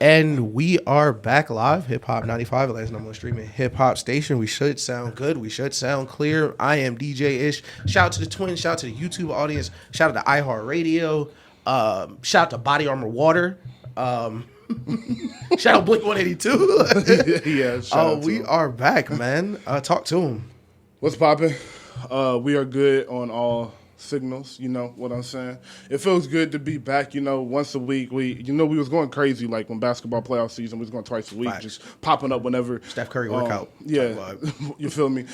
And we are back live. Hip Hop 95, last number one streaming hip hop station. We should sound good. We should sound clear. I am DJ Ish. Shout out to the twins. Shout out to the YouTube audience. Shout out to iHeartRadio. Shout out to Body Armor Water. Shout out Blink 182. Yeah. We are back, man. Talk to him. What's poppin'? We are good on all signals, you know what I'm saying? It feels good to be back, once a week. We was going crazy, like when basketball playoff season, we was going twice a week, just popping up whenever. Steph Curry workout. Yeah, you feel me?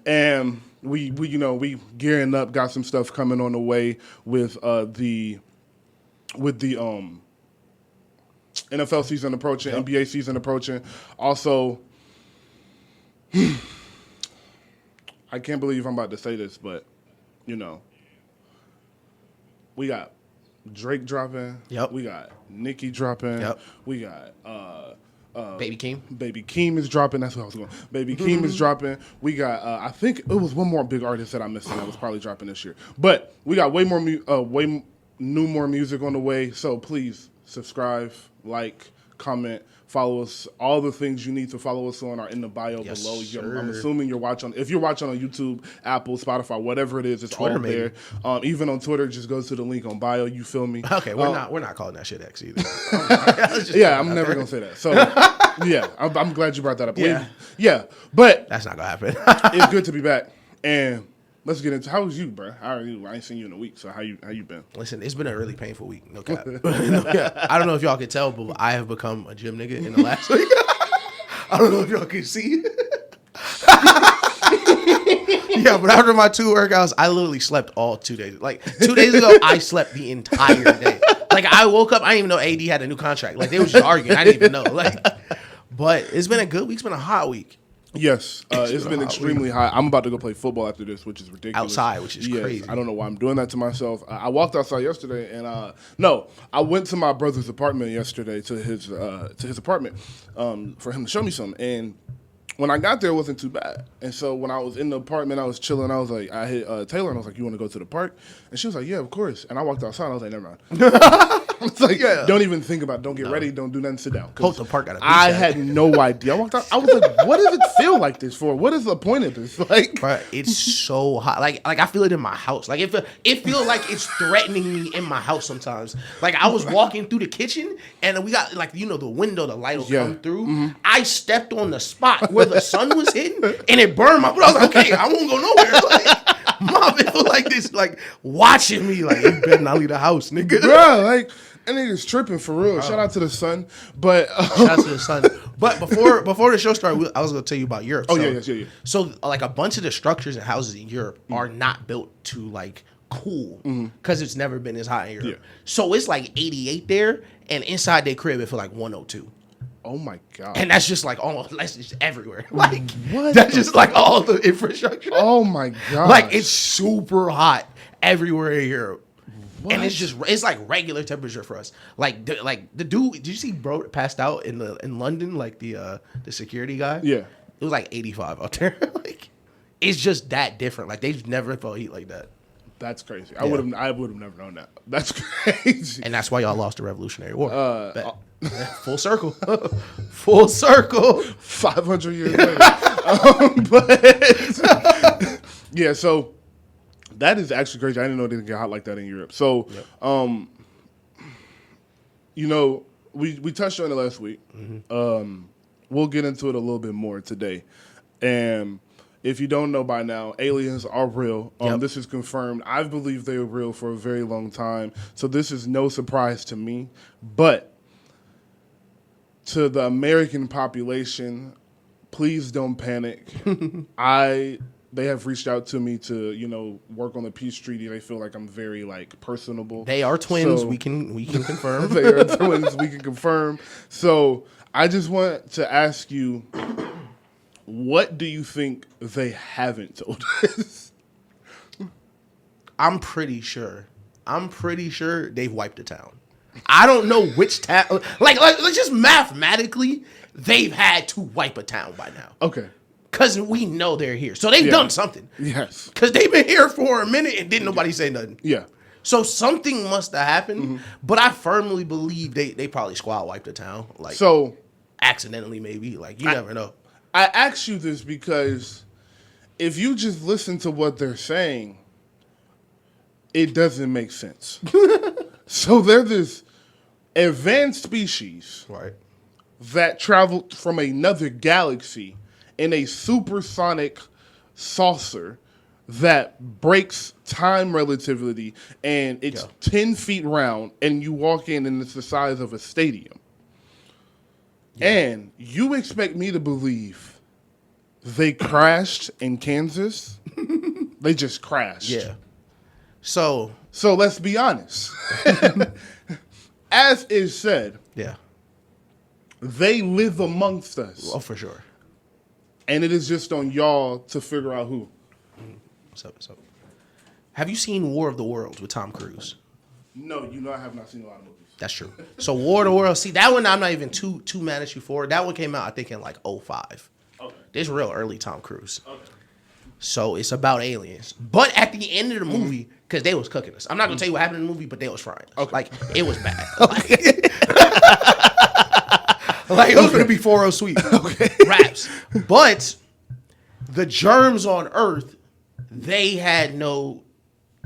And we gearing up, got some stuff coming on the way with the NFL season approaching, yep. NBA season approaching. Also, I can't believe I'm about to say this, but we got Drake dropping. Yep. We got Nicki dropping. Yep. We got Baby Keem. Baby Keem is dropping. That's what I was going. Baby Keem is dropping. We got I think it was one more big artist that I'm missing that was probably dropping this year. But we got way more music on the way. So please subscribe, like, comment, follow us. All the things you need to follow us on are in the bio below. I'm assuming you're watching. If you're watching on YouTube, Apple, Spotify, whatever it is, it's Twitter, all there. Even on Twitter, just go to the link on bio. You feel me? Okay, we're not calling that shit X either. Yeah, I'm never gonna say that. So yeah, I'm glad you brought that up. Yeah, but that's not gonna happen. It's good to be back, and let's get into how was you, bro? How are you? I ain't seen you in a week, so how you been? Listen, it's been a really painful week. No cap. I don't know if y'all can tell, but I have become a gym nigga in the last week. I don't know if y'all can see. Yeah, but after my 2 workouts, I literally slept all 2 days. Like 2 days ago, I slept the entire day. Like I woke up, I didn't even know AD had a new contract. Like they was just arguing. I didn't even know. But it's been a good week. It's been a hot week. Yes, it's been extremely hot. I'm about to go play football after this, which is ridiculous. Outside, which is crazy. I don't know why I'm doing that to myself. I walked outside yesterday, and I went to my brother's apartment yesterday to his apartment for him to show me something. And when I got there, it wasn't too bad. And so when I was in the apartment, I was chilling. I was like, I hit Taylor, and I was like, "You want to go to the park?" And she was like, "Yeah, of course." And I walked outside. And I was like, "Never mind." It's like, don't even think about it. Don't get ready. Don't do nothing. Sit down. Hope the park got a beach I had no idea. I walked out. I was like, what does it feel like this for? What is the point of this? Like, bro, it's so hot. Like I feel it in my house. Like it feels like it's threatening me in my house sometimes. Like I was walking through the kitchen and we got the window, the light will come through. Mm-hmm. I stepped on the spot where the sun was hitting and it burned my. But I was like, okay, I won't go nowhere. Like, mom, it feel like this, like watching me. Like you better not leave the house, nigga. Bro, like. And niggas tripping for real. Shout out to the sun. But shout out to the sun. But before the show started, I was going to tell you about Europe. Yeah. So like a bunch of the structures and houses in Europe are not built to like cool because it's never been as hot in Europe. Yeah. So it's like 88 there, and inside their crib it feel like 102. Oh my god! And that's just like that's just everywhere. Like what? That's just like all the infrastructure. Oh my god! Like it's super hot everywhere in Europe. What? And it's like regular temperature for us. Like the dude, did you see bro passed out in London? Like the security guy. Yeah, it was like 85 out there. Like it's just that different. Like they've never felt heat like that. That's crazy. Yeah. I would have never known that. That's crazy. And that's why y'all lost the Revolutionary War. Full circle. Full circle. 500 years later. But yeah, so. That is actually crazy. I didn't know it didn't get hot like that in Europe. So, we touched on it last week. Mm-hmm. We'll get into it a little bit more today. And if you don't know by now, aliens are real. This is confirmed. I believe they were real for a very long time. So this is no surprise to me. But to the American population, please don't panic. They have reached out to me to, work on the peace treaty. They feel like I'm very personable. They are twins. So, we can confirm. They are twins. We can confirm. So I just want to ask you, what do you think they haven't told us? I'm pretty sure they've wiped the town. I don't know which town. Like just mathematically, they've had to wipe a town by now. Okay. Because we know they're here. So they've done something. Yes. Because they've been here for a minute and didn't nobody say nothing. Yeah. So something must have happened, but I firmly believe they probably squad wiped the town. Like, So accidentally, maybe. Like, you never know. I ask you this because if you just listen to what they're saying, it doesn't make sense. So they're this advanced species Right. that traveled from another galaxy in a supersonic saucer that breaks time relativity, and it's 10 feet round, and you walk in and it's the size of a stadium. Yeah. And you expect me to believe they crashed in Kansas? They just crashed. Yeah. So let's be honest. As is said, yeah, they live amongst us. Oh, for sure. And it is just on y'all to figure out who. So, have you seen War of the Worlds with Tom Cruise? No, I have not seen a lot of movies. That's true. So War of the Worlds, see, that one I'm not even too mad at you for. That one came out, I think, in like 2005. Okay. This real early Tom Cruise. Okay. So it's about aliens. But at the end of the movie, because they was cooking us. I'm not going to tell you what happened in the movie, but they was frying us. Okay. Like, it was bad. Like, it was going to be 4-0 sweet. Okay. Raps. But the germs on Earth, they had no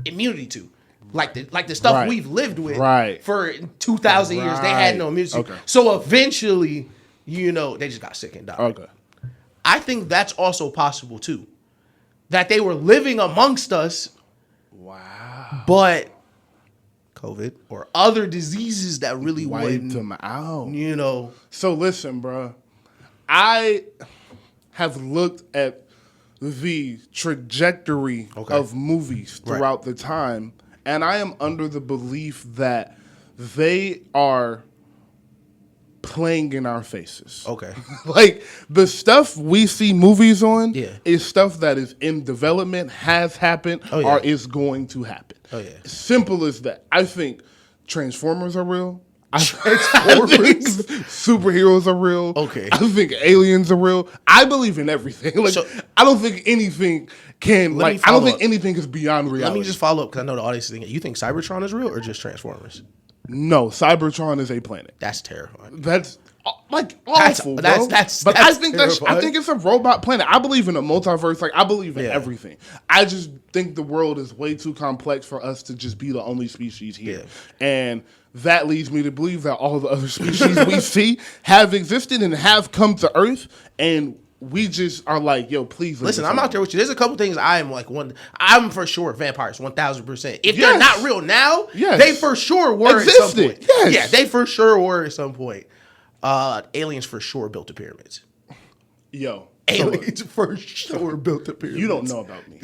immunity to. Like the stuff we've lived with for 2,000 years, they had no immunity. Okay. So eventually, they just got sick and died. Okay. I think that's also possible too. That they were living amongst us. Wow. But COVID or other diseases that really wiped them out. So listen, bro. I have looked at the trajectory of movies throughout the time, and I am under the belief that they are playing in our faces. Okay. Like, the stuff we see movies on is stuff that is in development, has happened, or is going to happen. Oh, yeah. Simple as that. I think Transformers are real. I think superheroes are real. Okay. I think aliens are real. I believe in everything. Like, I don't think anything can, I don't think anything is beyond reality. Let me just follow up, because I know the audience is thinking, you think Cybertron is real or just Transformers? No, Cybertron is a planet. That's terrifying. That's awful, bro. That's I think it's a robot planet. I believe in a multiverse. Like, I believe in everything. I just think the world is way too complex for us to just be the only species here. Yeah. And that leads me to believe that all the other species we see have existed and have come to Earth, and we just are like, yo, please listen. I'm out there with you. There's a couple things I'm for sure vampires 1,000%. If they're not real now, they for sure were at some point. Yes. Yeah, they for sure were at some point. Aliens for sure built the pyramids. Yo, aliens for sure built the pyramids. You don't know about me.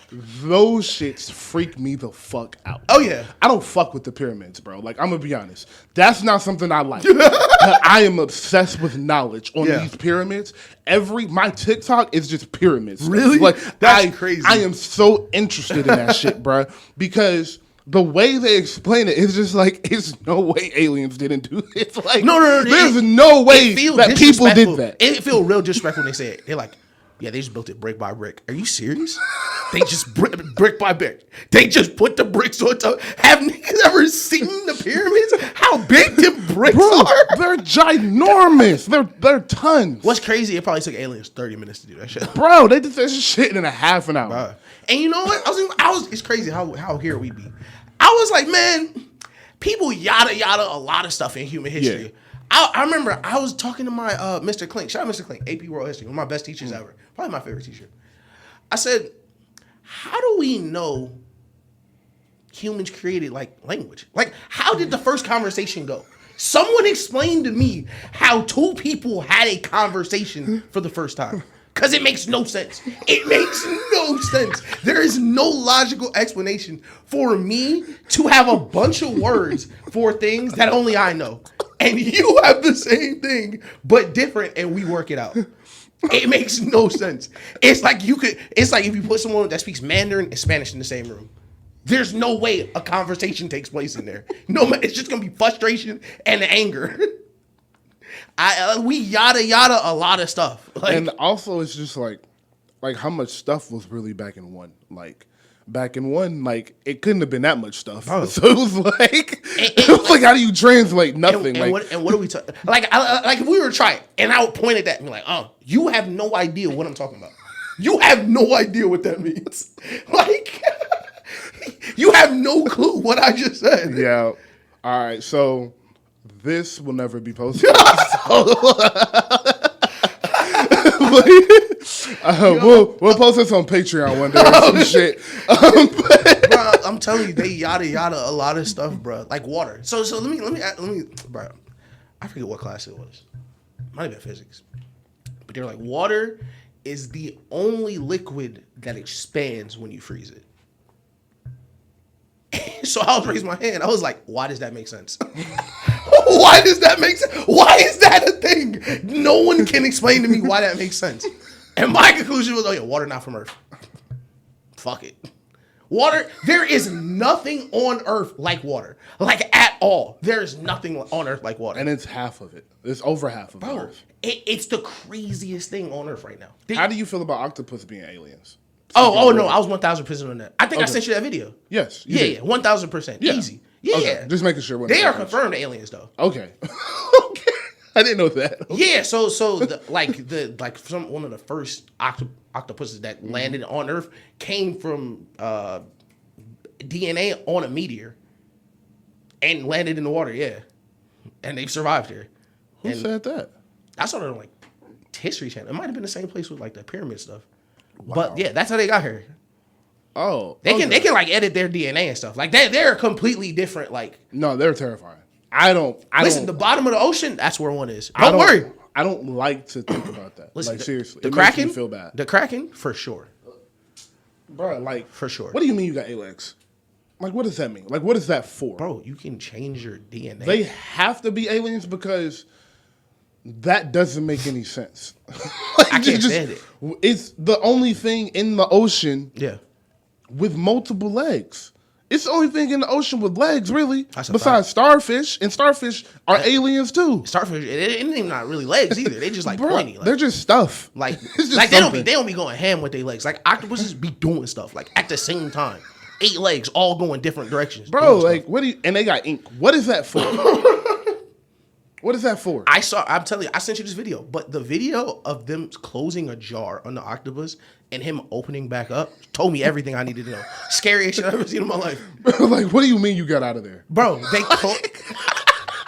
Those shits freak me the fuck out. Oh, yeah. I don't fuck with the pyramids, bro. Like, I'm going to be honest. That's not something I like. I am obsessed with knowledge on these pyramids. My TikTok is just pyramids. Really? Like, that's crazy. I am so interested in that shit, bro. Because the way they explain it is just like, it's no way aliens didn't do this. Like, no. There's no way that people did that. It feels real disrespectful when they say it. They're like, yeah, they just built it brick by brick. Are you serious? They just brick by brick. They just put the bricks on top. Have niggas ever seen the pyramids? How big the bricks are? They're ginormous. They're tons. What's crazy? It probably took aliens 30 minutes to do that shit. Bro, they did that shit in a half an hour. And you know what? It's crazy how here we be. I was like, man, people yada a lot of stuff in human history. Yeah. I remember I was talking to my Mr. Klink. Shout out Mr. Klink, AP World History, one of my best teachers ever. Probably my favorite teacher. I said, how do we know humans created like language? Like, how did the first conversation go? Someone explain to me how two people had a conversation for the first time. Because it makes no sense. It makes no sense. There is no logical explanation for me to have a bunch of words for things that only I know. And you have the same thing, but different, and we work it out. It makes no sense. It's like if you put someone that speaks Mandarin and Spanish in the same room. There's no way a conversation takes place in there. No, it's just gonna be frustration and anger. We yada a lot of stuff. Like, and also it's just like how much stuff was really back in one. Like, back in one, like it couldn't have been that much stuff. Oh. So it was like, how do you translate nothing? And what are we talking? Like if we were trying, and I would point at that and be like, "Oh, you have no idea what I'm talking about. You have no idea what that means. Like, you have no clue what I just said." Yeah. All right. So this will never be posted. We'll post this on Patreon one day or some shit. Bro, I'm telling you, they yada a lot of stuff, bro. Like water. So let me, bro. I forget what class it was. Might have been physics, but they're like, water is the only liquid that expands when you freeze it. So I was raising my hand. I was like, why does that make sense? Why does that make sense? Why is that a thing? No one can explain to me why that makes sense. And my conclusion was, oh yeah, water not from Earth. Fuck it. Water, there is nothing on Earth like water. Like at all. There is nothing on Earth like water. And it's half of it. It's over half of Earth. It's the craziest thing on Earth right now. How do you feel about octopus being aliens? Oh no, I was 1,000% on that. I think I sent you that video. Yes. Yeah, 1,000%. Yeah. Easy. Yeah. Okay. Just making sure. They are confirmed aliens though. Okay. Okay. I didn't know that. Okay. Yeah, so one of the first octopuses that landed on Earth came from DNA on a meteor and landed in the water. Yeah, and they've survived here. Who said that? I saw it on like History Channel. It might have been the same place with like the pyramid stuff. Wow. But yeah, that's how they got here. Oh, they can like edit their DNA and stuff. Like they're completely different. Like no, they're terrifying. I don't. The bottom of the ocean, that's where one is. Don't worry. I don't like to think about that. Listen, like seriously, the it Kraken, makes me feel bad. The Kraken, for sure, bro. Like for sure. What do you mean you got 8 legs? Like what does that mean? Like what is that for, bro? You can change your DNA. They have to be aliens because that doesn't make any sense. Like, I can't stand it. It's the only thing in the ocean, with multiple legs. It's the only thing in the ocean with legs, really. Besides starfish, and starfish are aliens too. Starfish, it ain't not really legs either. They just like pointy. Like, they're just stuff. Like they don't be going ham with their legs. Like octopuses be doing stuff like at the same time. 8 legs, all going different directions. Bro, like stuff. What do you? And they got ink. What is that for? What is that for? I'm telling you, I sent you this video, but the video of them closing a jar on the octopus and him opening back up told me everything I needed to know. Scariest shit I've ever seen in my life. Bro, like, what do you mean you got out of there? Bro,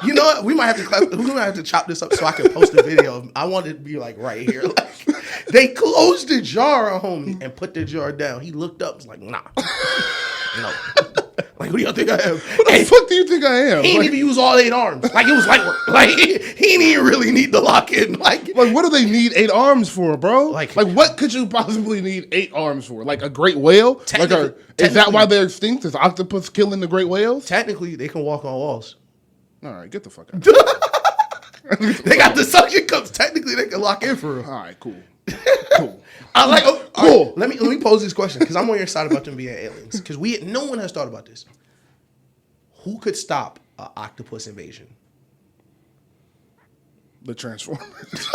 you know what? We might have to chop this up so I can post the video. I want it to be like right here. Like, they closed the jar on homie and put the jar down. He looked up, was like, nah. No. Like, who do y'all think I am? What the fuck do you think I am? He didn't even use all 8 arms. Like, it was light work. Like, he didn't even really need to lock in. Like, what do they need 8 arms for, bro? Like what could you possibly need 8 arms for? Like a great whale? Like, is that why they're extinct? Is octopus killing the great whales? Technically, they can walk on walls. All right, get the fuck out. They got the suction cups. Technically, they can lock in for real. All right, cool. Cool. Cool. Right, let me pose this question because I'm on your side about them being aliens. Because no one has thought about this. Who could stop an octopus invasion? The Transformers.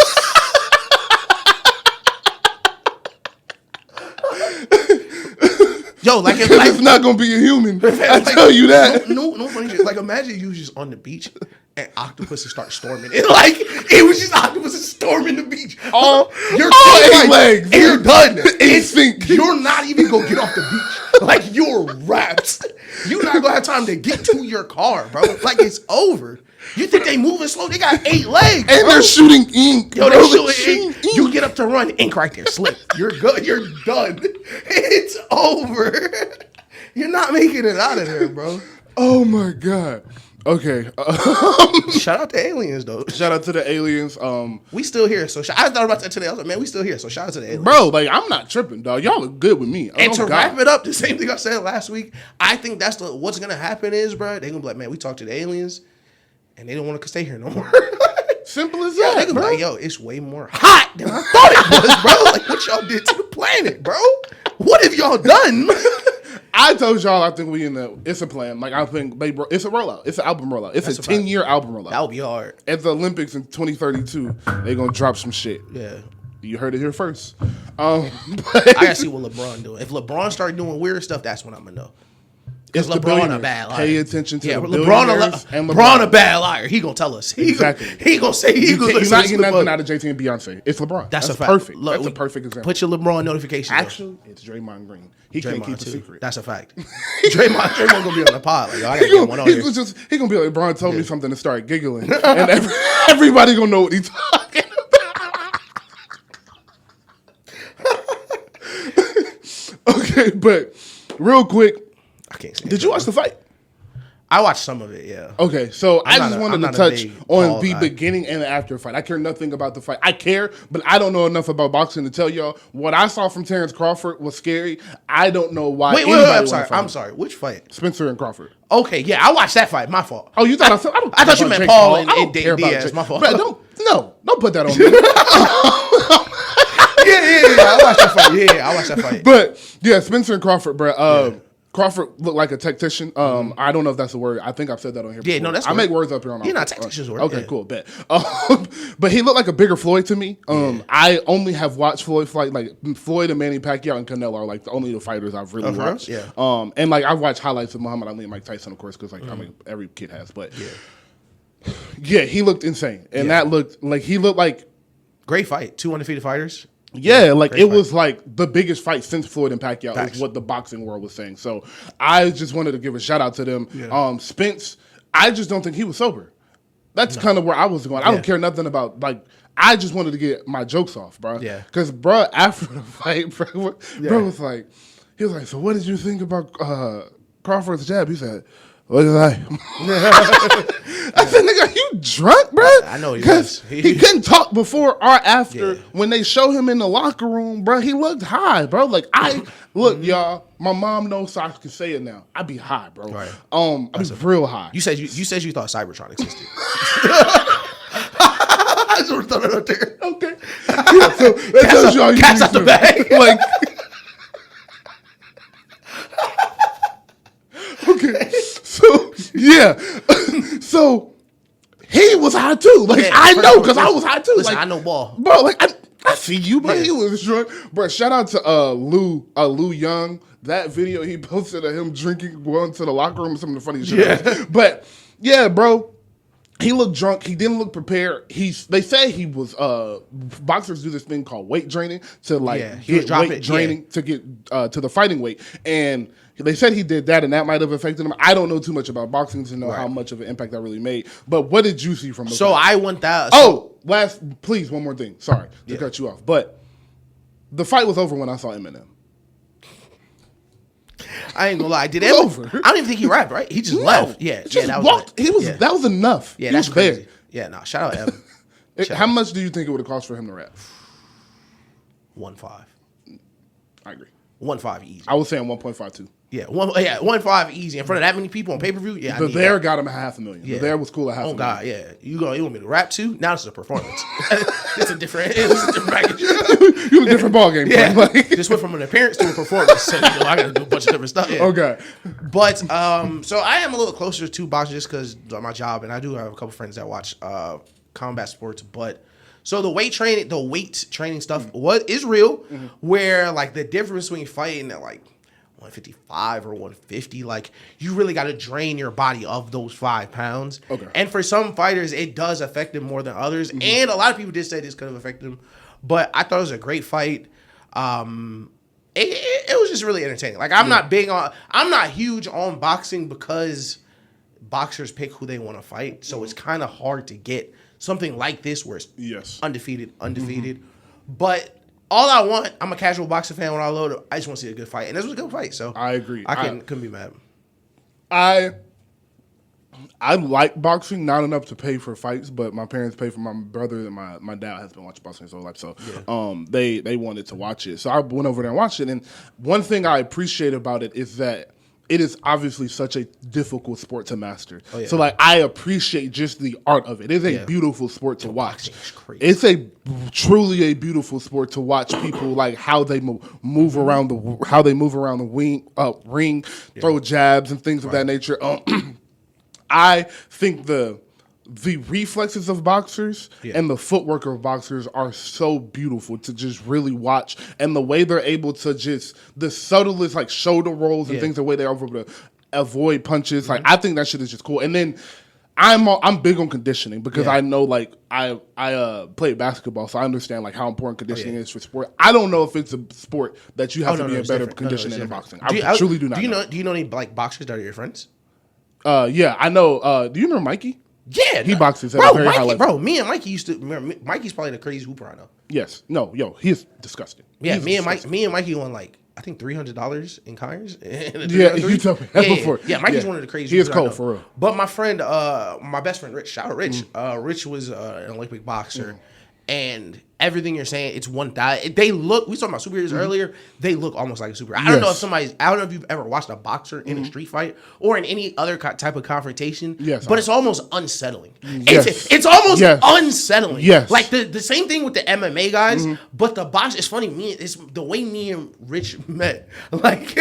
Yo, like it's not gonna be a human. I tell you that. No funny shit. Like imagine you just on the beach and octopuses start storming. It like it was just octopuses storming the beach. You're 8 legs. And you're done. Instinct. You're not even gonna get off the beach. Like you're wrapped. You're not gonna have time to get to your car, bro. Like it's over. You think they moving slow? They got 8 legs, and bro. They're shooting ink. Yo, they're shooting ink. You get up to run, ink right there, slip. You're good. You're done. It's over. You're not making it out of there, bro. Oh my god. Okay. Shout out to aliens, though. Shout out to the aliens. We still here. So I thought about that today. I was like, man, we still here. So shout out to the aliens, bro. Like I'm not tripping, dog. Y'all look good with me. And to wrap it up, the same thing I said last week. I think that's what's gonna happen is, bro. They gonna be like, man, we talked to the aliens. And they don't want to stay here no more. Simple as that, they gonna bro. be like, yo, it's way more hot than I thought it was, bro. Like, what y'all did to the planet, bro? What have y'all done? I told y'all I think it's a plan. Like, I think it's a rollout. It's an album rollout. It's a 10-year album rollout. That would be hard. At the Olympics in 2032, they gonna drop some shit. Yeah. You heard it here first. I gotta see what LeBron doing. If LeBron start doing weird stuff, that's when I'm gonna know. Because LeBron a bad liar. Pay attention to the LeBron a bad liar. He gonna tell us. Exactly. He gonna say you're not getting nothing out of JT and Beyonce. It's LeBron. That's a fact. Perfect. Look, that's a perfect example. Put your LeBron notification. Actually, it's Draymond Green. He can't keep a secret. That's a fact. Draymond gonna be on the pod. Like, I gotta get one on here. He gonna be like, LeBron told me something to start giggling, and everybody gonna know what he's talking about. Okay, but real quick. I can't say. Did you watch the fight? I watched some of it, yeah. Okay, so I just wanted to touch on the beginning and the after fight. I care nothing about the fight. I care, but I don't know enough about boxing to tell y'all. What I saw from Terrence Crawford was scary. I don't know why. Wait, I'm sorry. Which fight? Spencer and Crawford. Okay, yeah, I watched that fight. My fault. Oh, you thought I thought you meant Paul and Diaz. My fault. But don't put that on me. Yeah. I watched that fight. But yeah, Spencer and Crawford, bro. Crawford looked like a tactician. I don't know if that's a word. I think I've said that on here before. Yeah, no, that's I make words up here on. Yeah, not tactician's word. Okay, cool, bet. But he looked like a bigger Floyd to me. I only have watched Floyd fight. Like Floyd and Manny Pacquiao and Canelo are like the only fighters I've really watched. Yeah. And like I've watched highlights of Muhammad Ali and Mike Tyson, of course, because like I mean every kid has. But yeah, he looked insane, and that looked like great fight. Two undefeated fighters. Yeah, like it was like the biggest fight since Floyd and Pacquiao is what the boxing world was saying. So I just wanted to give a shout out to them. Yeah. Spence, I just don't think he was sober. That's kind of where I was going. I don't care nothing about like. I just wanted to get my jokes off, bro. Yeah. Because bro, after the fight, bro was like, so what did you think about Crawford's jab? He said, what did I? I said, nigga, are you drunk, bro? I know he was. He couldn't talk before or after. When they show him in the locker room, bro, he looked high, bro. Like look, y'all. My mom knows, so I can say it now. I be high, bro. Right. I be real high. You said you thought Cybertron existed. I just want to throw that out there. Okay. Yeah, so that tells y'all cats out the bag. Like. Okay. So yeah. So he was high too. Like I know because I was high too. Listen, like I know ball. Bro, like I see you, but he was drunk. Bro, shout out to Lou Young. That video he posted of him drinking, going to the locker room, some of the funny shit. Yeah. But yeah, bro. He looked drunk. He didn't look prepared. They say he was boxers do this thing called weight draining to like get weight draining to get to the fighting weight. And they said he did that, and that might have affected him. I don't know too much about boxing to know how much of an impact that really made. But what did you see from the fight? I want that. Please, one more thing. Sorry to cut you off. But the fight was over when I saw Eminem. I ain't gonna lie. I don't even think he rapped, right? He just left. Yeah, that was enough. Yeah, that's crazy. There. Yeah, no, shout out Evan. How much do you think it would have cost for him to rap? 1.5. I agree. 1.5 easy. I was saying 1.52. Yeah, 1.5 easy in front of that many people on pay-per-view. Yeah, the There got him $500,000. Yeah. The There was cool at $500,000. Oh God, yeah. You want me to rap too? Now it's a performance. It's a different package. You're a different ballgame. Yeah, like. Just went from an appearance to a performance. So I got to do a bunch of different stuff. Yeah. Okay, but so I am a little closer to boxing just because of my job, and I do have a couple friends that watch combat sports, but. So the weight training stuff is real, where like the difference between fighting at like 155 or 150, like you really got to drain your body of those 5 pounds. Okay. And for some fighters, it does affect them more than others. Mm-hmm. And a lot of people did say this could have affected them, but I thought it was a great fight. It was just really entertaining. Like I'm not huge on boxing because boxers pick who they want to fight. So it's kind of hard to get something like this where it's undefeated. Mm-hmm. But all I want, I'm a casual boxing fan when I load it. I just want to see a good fight. And this was a good fight. So I agree. I couldn't be mad. I like boxing, not enough to pay for fights, but my parents pay for my brother and my dad has been watching boxing his whole life. So they wanted to watch it. So I went over there and watched it. And one thing I appreciate about it is that it is obviously such a difficult sport to master. Oh, yeah. So, like, I appreciate just the art of it. It is a beautiful sport to watch. It's truly a beautiful sport to watch people, like, how they move around the ring, throw jabs and things of that nature. I think the the reflexes of boxers and the footwork of boxers are so beautiful to just really watch, and the way they're able to just the subtlest like shoulder rolls and things, the way they're able to avoid punches. Like I think that shit is just cool. And then I'm big on conditioning because I know like I played basketball, so I understand like how important conditioning is for sport. I don't know if it's a sport that you have to be in better conditioning than boxing. I truly do not. Do you know any like boxers that are your friends? Yeah, I know. Do you remember Mikey? Yeah, he boxes at a very high level. Bro, me and Mikey used to. Remember, Mikey's probably the craziest hooper I know. Yes. No. Yo, he's disgusting. Yeah, me and Mikey won like I think $300 in Kyers. Yeah, you told me that before. Yeah, Mikey's one of the craziest. He is cold for real. But my friend, my best friend Rich, shout out Rich. Rich was an Olympic boxer, and everything you're saying, it's one thigh. They look. We talked about superheroes earlier. They look almost like a superhero. I don't know if I don't know if you've ever watched a boxer in a street fight or in any other type of confrontation. Yes, but it's almost unsettling. It's almost unsettling. Yes, like the same thing with the MMA guys. But the box, it's funny. It's the way me and Rich met. Like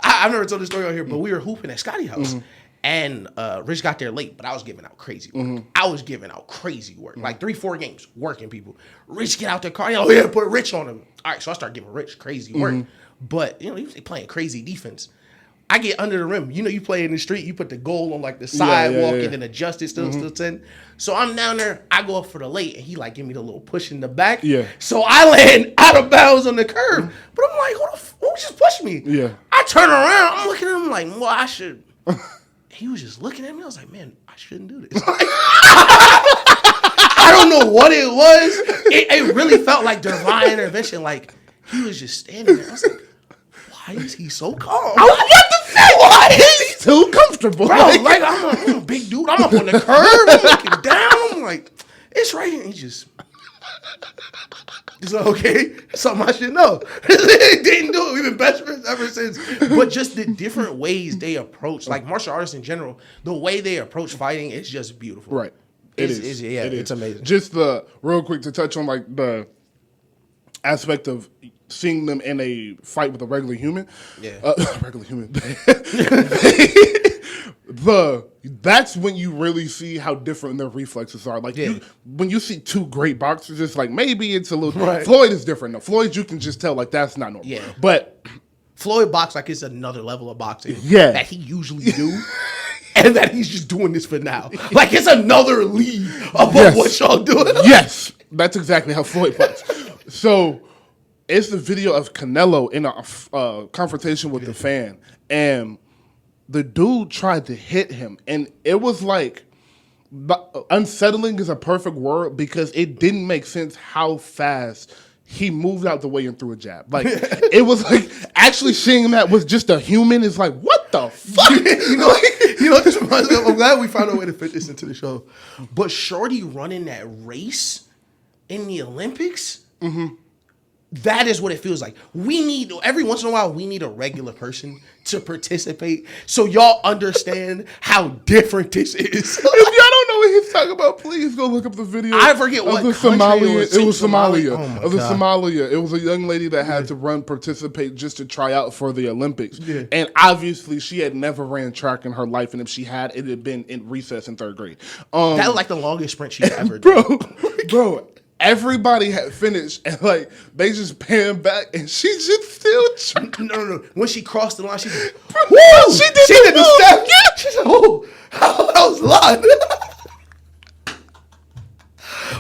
I've never told this story on here, but we were hooping at Scotty house. And Rich got there late, but I was giving out crazy work. I was giving out crazy work. Like 3-4 games, working people. Rich get out their car. Oh, yeah, put Rich on him. All right, so I start giving Rich crazy work. But, he was playing crazy defense. I get under the rim. You play in the street, you put the goal on like the sidewalk and then adjust it still 10. So I'm down there, I go up for the late, and he like give me the little push in the back. Yeah. So I land out of bounds on the curb. But I'm like, who just pushed me? Yeah. I turn around, I'm looking at him like, well, I should. He was just looking at me. I was like, man, I shouldn't do this. I don't know what it was. It really felt like divine intervention. Like, he was just standing there. I was like, why is he so calm? I was about to say, why is he so comfortable? Bro, like, I'm a big dude. I'm up on the curb. I'm looking down. I'm like, it's right here. He just... He's like, okay, something I should know. Didn't do it. We've been best friends ever since. But just the different ways they approach, like martial artists in general, the way they approach fighting is just beautiful. Right. It's amazing. Just real quick to touch on like the aspect of seeing them in a fight with a regular human. Yeah. Regular human. That's when you really see how different their reflexes are. Like when you see two great boxers, it's like maybe it's a little. Right. Floyd is different. No, Floyd, you can just tell like that's not normal. Yeah. But Floyd box like it's another level of boxing. Yeah. That he usually do. And that he's just doing this for now. Like it's another league above what y'all doing. Yes, that's exactly how Floyd fights. So it's the video of Canelo in a confrontation with the fan, and the dude tried to hit him, and it was like unsettling is a perfect word because it didn't make sense how fast he moved out the way and threw a jab. Like it was like actually seeing that was just a human is like, what the fuck? This reminds me of, I'm glad we found a way to fit this into the show. But Shorty running that race in the Olympics, that is what it feels like. We need, every once in a while, we need a regular person to participate so y'all understand how different this is. If y'all don't know what he's talking about, please go look up the video. I forget what country Somalia. It was Somalia. Oh my of the God. Somalia. It was a young lady that had to participate just to try out for the Olympics. Yeah. And obviously, she had never ran track in her life, and if she had, it had been in recess in 3rd grade. That was like the longest sprint she's ever done. Bro. Everybody had finished, and like they just panned back, and she just still. No. When she crossed the line, she did. Woo! She did the step. Yeah. She said, "Oh, that was a lot."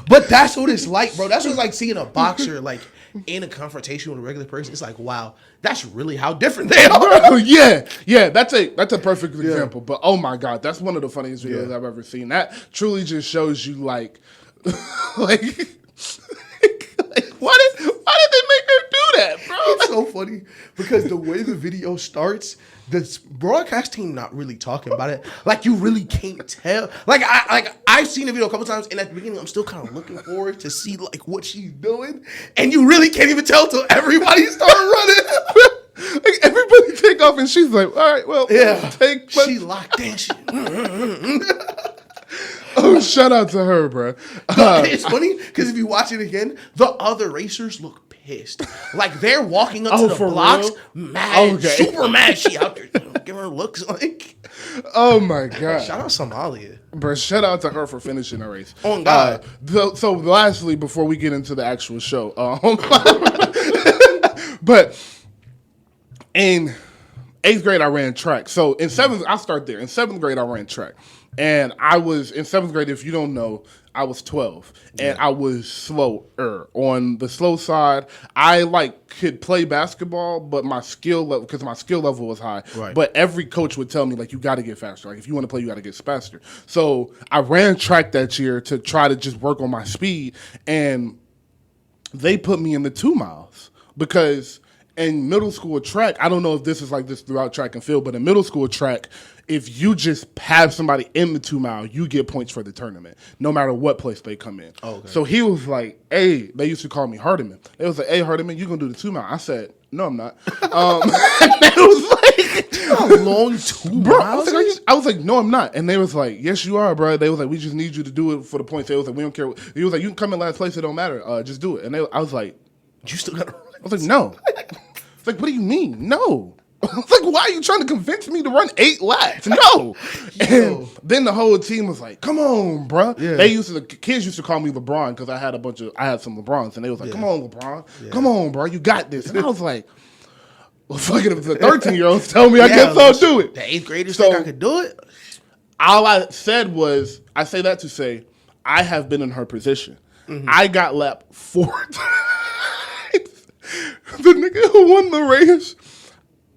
But that's what it's like, bro. That's what it's like seeing a boxer like in a confrontation with a regular person. It's like, wow, that's really how different they are. Bro, yeah. That's a perfect example. But oh my God, that's one of the funniest videos I've ever seen. That truly just shows you like. Why did they make her do that, bro? It's so funny because the way the video starts, the broadcast team not really talking about it. Like you really can't tell. I've seen the video a couple times, and at the beginning, I'm still kind of looking forward to see like what she's doing, and you really can't even tell till everybody started running. Like everybody take off, and she's like, "All right, well, She locked in. Oh, shout out to her, bro. It's funny because if you watch it again, the other racers look pissed. Like they're walking up to the blocks, mad, super mad. She out there giving her looks like. Oh my God! Shout out Somalia. Bro, shout out to her for finishing the race. Oh, God. So lastly, before we get into the actual show, but in 8th grade, I ran track. So in 7th, I'll start there. In 7th grade, I ran track. And I was, in 7th grade, if you don't know, I was 12. And I was slower. On the slow side, I could play basketball, but my skill level, because my skill level was high. Right. But every coach would tell me, you got to get faster. If you want to play, you got to get faster. So I ran track that year to try to just work on my speed. And they put me in the 2 miles because in middle school track, I don't know if this is like this throughout track and field, but in middle school track, if you just have somebody in the 2 mile, you get points for the tournament, no matter what place they come in. Okay. So he was like, hey, they used to call me Hardiman. They was like, hey, Hardiman, you going to do the 2 mile. I said, no, I'm not. And they was like, how long 2 miles? I was like, no, I'm not. And they was like, yes, you are, bro. They was like, we just need you to do it for the points. They was like, we don't care. He was like, you can come in last place. It don't matter. Just do it. And I was like, you still got to run? I was like, no. It's like, what do you mean? No. It's like, why are you trying to convince me to run 8 laps? No. And then the whole team was like, come on, bro. Yeah. The kids used to call me LeBron because I had some LeBrons. And they was like, come on, LeBron. Yeah. Come on, bro. You got this. And I was like, well, fucking if the 13-year-olds tell me, I guess I'll do it. The 8th graders think I could do it? All I said was, I say that to say, I have been in her position. Mm-hmm. I got lapped 4 times. The nigga who won the race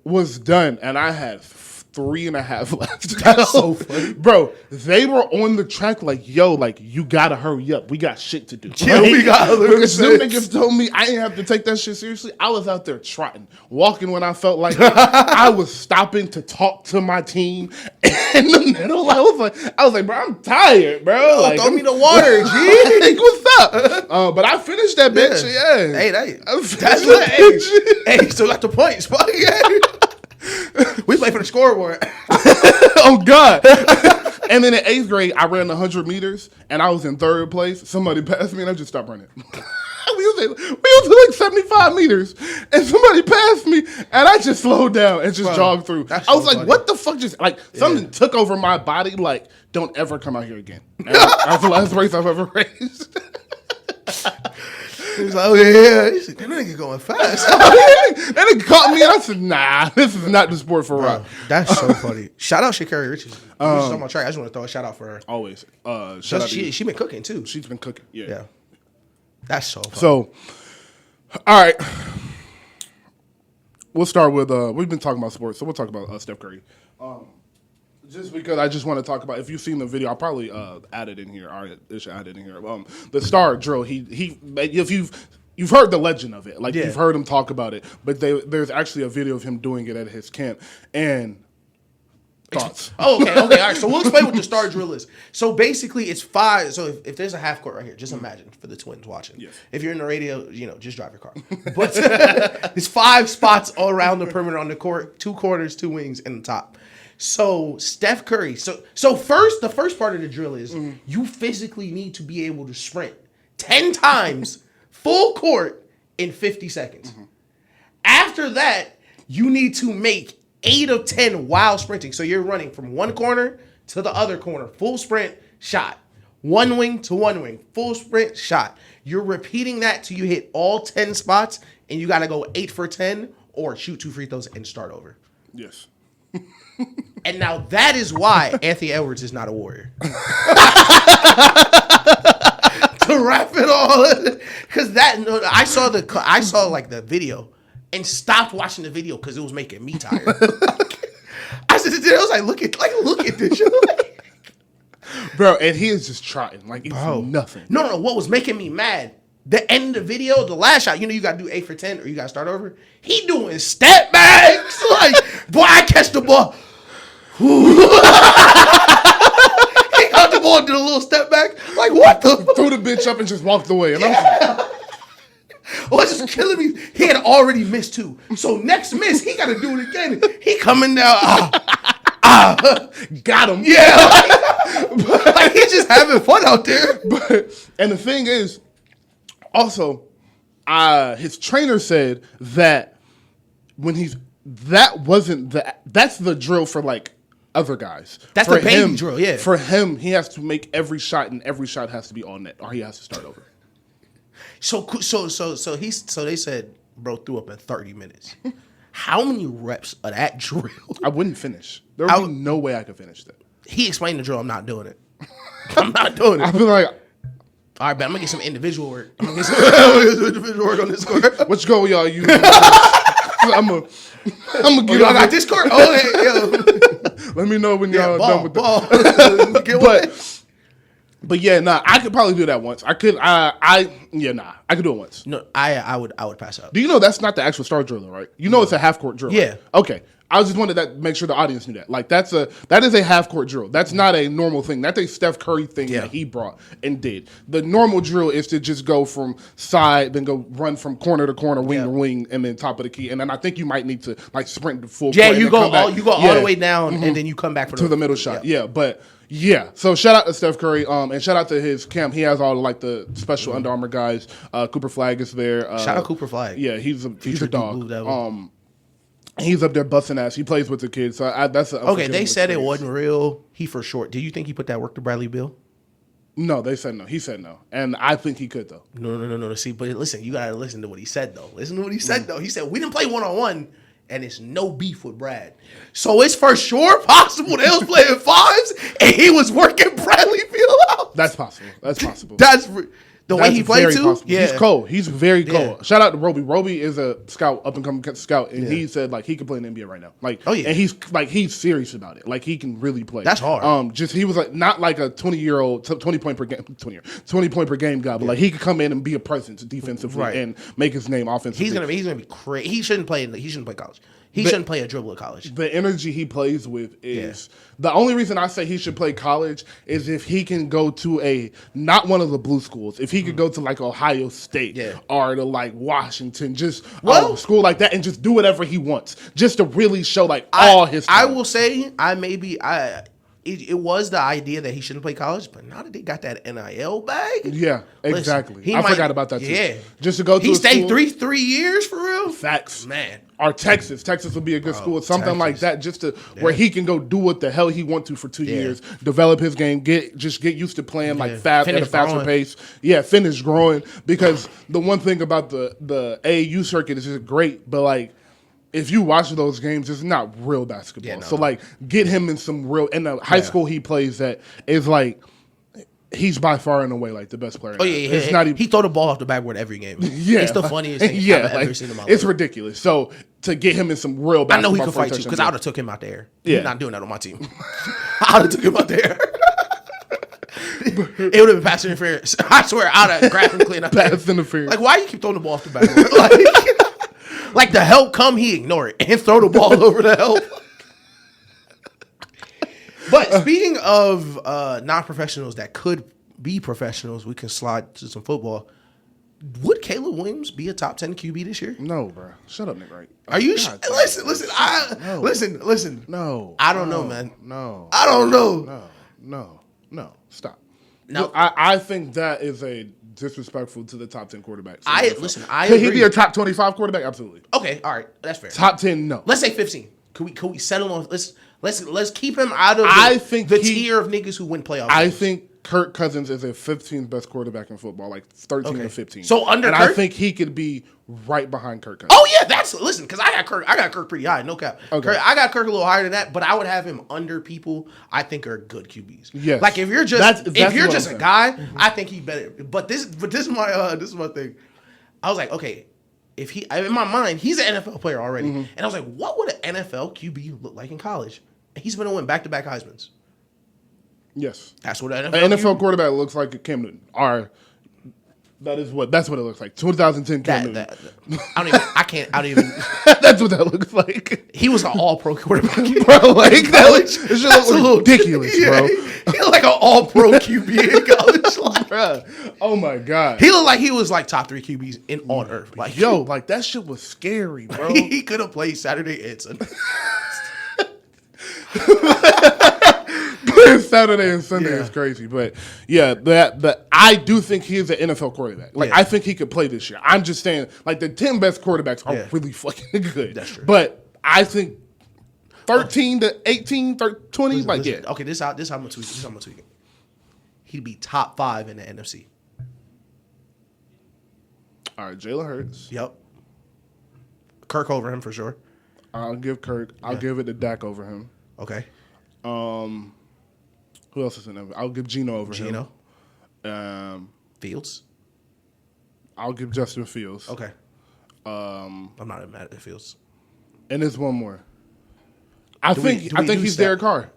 was done, and I had 3.5 laps. That's so funny. Bro, they were on the track you gotta hurry up. We got shit to do. Yeah, we got because them niggas told me I didn't have to take that shit seriously. I was out there trotting, walking when I felt like it. I was stopping to talk to my team in the middle. I was like, bro, I'm tired, bro. Throw me the water, G. Like, what's up? But I finished that bitch. Yeah. Hey, that's what. Hey, still got the points. Fuck yeah. We play for the scoreboard. Oh, God. And then in 8th grade, I ran 100 meters, and I was in 3rd place. Somebody passed me, and I just stopped running. we was like 75 meters, and somebody passed me, and I just slowed down and just jogged through. I was like, funny. What the fuck just, something took over my body, don't ever come out here again. And that's the last race I've ever raced. He was like, oh, yeah. He's like, that nigga going fast. That nigga caught me, and I said, nah, this is not the sport for rock. That's so funny. Shout out Sha'Carri Richardson. We was talking about track. I just want to throw a shout out for her. Always. She been cooking, too. She's been cooking, yeah. That's so funny. So, all right. We'll start with, we've been talking about sports, so we'll talk about Steph Curry. Just because I just want to talk about, if you've seen the video, I'll probably add it in here. I should add it in here. The star drill, if you've heard the legend of it, you've heard him talk about it, but there's actually a video of him doing it at his camp. And thoughts? Okay. All right. So we'll explain what the star drill is. So basically, it's 5. So if there's a half court right here, just imagine for the twins watching. Yes. If you're in the radio, just drive your car. But there's 5 spots all around the perimeter on the court: 2 corners, 2 wings, and the top. So Steph Curry. So the first part of the drill is you physically need to be able to sprint 10 times full court in 50 seconds. Mm-hmm. After that, you need to make 8 of 10 while sprinting. So you're running from one corner to the other corner, full sprint, shot. One wing to one wing, full sprint, shot. You're repeating that till you hit all 10 spots, and you got to go 8 for 10 or shoot 2 free throws and start over. Yes. And now that is why Anthony Edwards is not a Warrior. To wrap it all, because I saw the video and stopped watching the video because it was making me tired. I was like, look at this shit. Bro, and he is just trotting it's nothing. No. What was making me mad? The end of the video, the last shot, you got to do 8 for 10 or you got to start over. He doing step backs. Boy, I catch the ball. He got the ball and did a little step back. What the? Threw the bitch up and just walked away. And What's just killing me? He had already missed 2. So next miss, he got to do it again. He coming down. Got him. Yeah. He's just having fun out there. And the thing is, also, his trainer said that when that's the drill for other guys. That's the baby drill, yeah. For him, he has to make every shot, and every shot has to be on net, or he has to start over. So they said bro threw up in 30 minutes. How many reps of that drill? I wouldn't finish. There would be no way I could finish that. He explained the drill. I'm not doing it. I'm not doing it. I feel like, all right, but I'm gonna get some individual work. I'm gonna get some individual work on this court. Which goal y'all use? I'm gonna get. Y'all got this court? Oh, hey, yo. Let me know when y'all done with that. But yeah, nah, I could probably do that once. I could do it once. No, I would pass out. Do you know that's not the actual start drill, right? You know it's a half court drill. Yeah. Right? Okay. I just wanted to make sure the audience knew that. Like that is a half court drill. That's not a normal thing. That's a Steph Curry thing that he brought and did. The normal drill is to just go from side, then go run from corner to corner, wing to wing, and then top of the key. And then I think you might need to like sprint the full. Yeah, court you go all the way down, and then you come back to the middle shot. Yeah, but. Yeah, so shout out to Steph Curry, and shout out to his camp. He has all like the special Under Armour guys. Cooper Flag is there. Shout out Cooper Flag. Yeah, he's a dog. He's up there busting ass. He plays with the kids. So that's okay. They said it wasn't real. He for short. Do you think he put that work to Bradley Beal? No, they said no. He said no, and I think he could though. No. See, but listen, you gotta listen to what he said though. Listen to what he said though. He said we didn't play 1-on-1. And it's no beef with Brad. So it's for sure possible they was playing fives and he was working Bradley Beal out. That's possible. That's the way he played too. Possible. Yeah. He's cold. He's very cold. Shout out to Roby. Roby is a scout, up and coming scout, and he said like he could play in the NBA right now. Like, and he's serious about it. Like he can really play. That's hard. He was like not like a 20-year-old 20 point per game 20 point per game guy, but like he could come in and be a presence defensively and make his name offensively. He's gonna be crazy. He shouldn't play college. He shouldn't play a dribble at college. The energy he plays with is the only reason I say he should play college is if he can go to not one of the blue schools. If he could go to like Ohio State or to like Washington, just school like that, and just do whatever he wants, just to really show like all his talent. I will say it was the idea that he shouldn't play college, but now that they got that NIL bag. Yeah, exactly. I forgot about that too. Yeah. Just to go to he stayed 3 years for real? Facts. Man. Or Texas. Texas would be a good school. Something like that, just to where he can go do what the hell he wants to for 2 years, develop his game, get used to playing like at a faster pace. Yeah, finish growing. Because the one thing about the AAU circuit is just great, but like if you watch those games, it's not real basketball. Yeah, no. So like get him in some real in the high school he plays at is like he's by far and away like the best player. It's not even, he throw the ball off the backboard every game. It's the funniest thing I've ever seen in my life. It's ridiculous. So to get him in some real basketball, I know he could fight too because I would have took him out there. Yeah. He's not doing that on my team. I would have took him out there. It would have been pass interference. I swear, I'd have grabbed him clean up. Pass interference. Like, why you keep throwing the ball off the backboard? Like the help come, he ignore it and throw the ball over the help. But speaking of non-professionals that could be professionals, we can slide to some football. Would Caleb Williams be a top 10 QB this year? No, bro. Shut up, Nick Wright. Are you? Listen. Listen. No. I don't know, man. No. I don't know. No. Stop. No. I think that is a disrespectful to the top 10 quarterbacks. I Could he be a top 25 quarterback? Absolutely. Okay. All right. That's fair. Top 10, no. Let's say 15. Could we settle on? Let's keep him out of the tier of niggas who win playoffs. I think Kirk Cousins is a 15th best quarterback in football, like 13 or 15. So under Kirk? I think he could be right behind Kirk Cousins. Oh yeah, listen, because I got Kirk pretty high, no cap. Okay. I got Kirk a little higher than that, but I would have him under people I think are good QBs. Yes. Like if you're just a guy, I think he better. But this is my thing. I was like, okay, if he in my mind he's an NFL player already, and I was like, what would an NFL QB look like in college? And he's going to win back-to-back Heismans. Yes, that's what an NFL quarterback looks like. Cam Newton. That's what it looks like. 2010 Cam Newton. I don't even. That's what that looks like. He was an all-pro quarterback, bro. Like that's a little ridiculous, bro. He looked like an all-pro QB in college, like, bro. Oh my god. He looked like he was like top 3 QBs on earth. Like like that shit was scary, bro. He could have played Saturday and Sunday. Saturday and Sunday is crazy, but I do think he is an NFL quarterback. Like I think he could play this year. I'm just saying, like the 10 best quarterbacks are really fucking good. That's true. But I think 13 to 18, 20. Listen, like, listen. yeah. Okay, this how I'm gonna tweak. This how I'm gonna tweak it. He'd be top 5 in the NFC. All right, Jalen Hurts. Yep. Kirk over him for sure. I'll give Kirk. I'll give it to Dak over him. Okay. Who else is in there? I'll give Geno over him. Fields. I'll give Justin Fields. Okay. I'm not even mad at Fields. And there's one more. I think he's that? Derek Carr.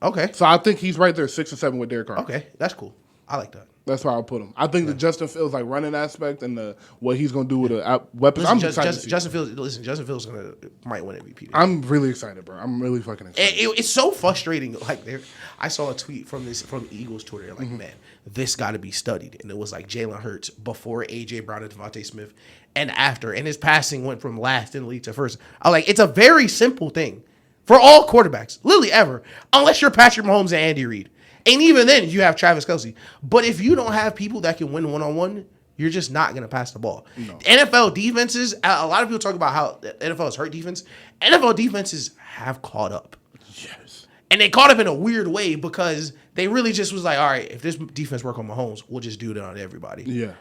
Okay. So I think he's right there, 6 or 7 with Derek Carr. Okay, that's cool. I like that. That's why I'll put him. I think the Justin Fields like running aspect and what he's gonna do with the weapons. Listen, I'm excited. Justin Fields. Listen, Justin Fields might win MVP. I'm really excited, bro. I'm really fucking excited. It's so frustrating. Like I saw a tweet from Eagles Twitter. Like, man, this got to be studied. And it was like Jalen Hurts before AJ Brown and Devontae Smith, and after. And his passing went from last in the league to first. I like it's a very simple thing for all quarterbacks, literally ever, unless you're Patrick Mahomes and Andy Reid. And even then, you have Travis Kelce. But if you don't have people that can win one-on-one, you're just not going to pass the ball. No. NFL defenses, a lot of people talk about how the NFL has hurt defense. NFL defenses have caught up. Yes. And they caught up in a weird way because they really just was like, all right, if this defense work on Mahomes, we'll just do it on everybody. Yeah.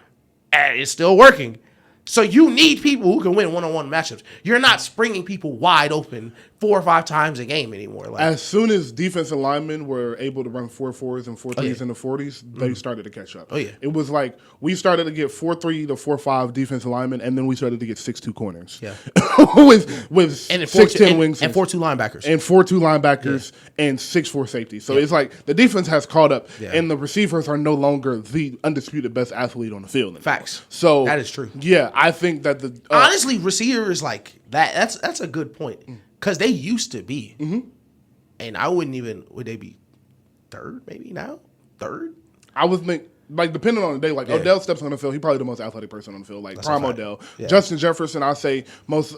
And it's still working. So you need people who can win one-on-one matchups. You're not springing people wide open 4 or 5 times a game anymore. Like, as soon as defensive linemen were able to run 4.4s and 4.3s in the 40s, they started to catch up. Oh, yeah. It was like we started to get 4.3 to 4.5 defensive linemen, and then we started to get 6'2 corners. Yeah. with 6'10 wings. And 4'2 linebackers. And 4'2 linebackers and 6'4 safety. So it's like the defense has caught up, and the receivers are no longer the undisputed best athlete on the field anymore. Facts. So that is true. Yeah, I think that the honestly, receivers like that. That's a good point because they used to be, and I wouldn't even. Would they be third? Maybe now third. I would think. Like, depending on the day, like, Odell steps on the field, he's probably the most athletic person on the field. Like, that's prime Odell. Yeah. Justin Jefferson, I say most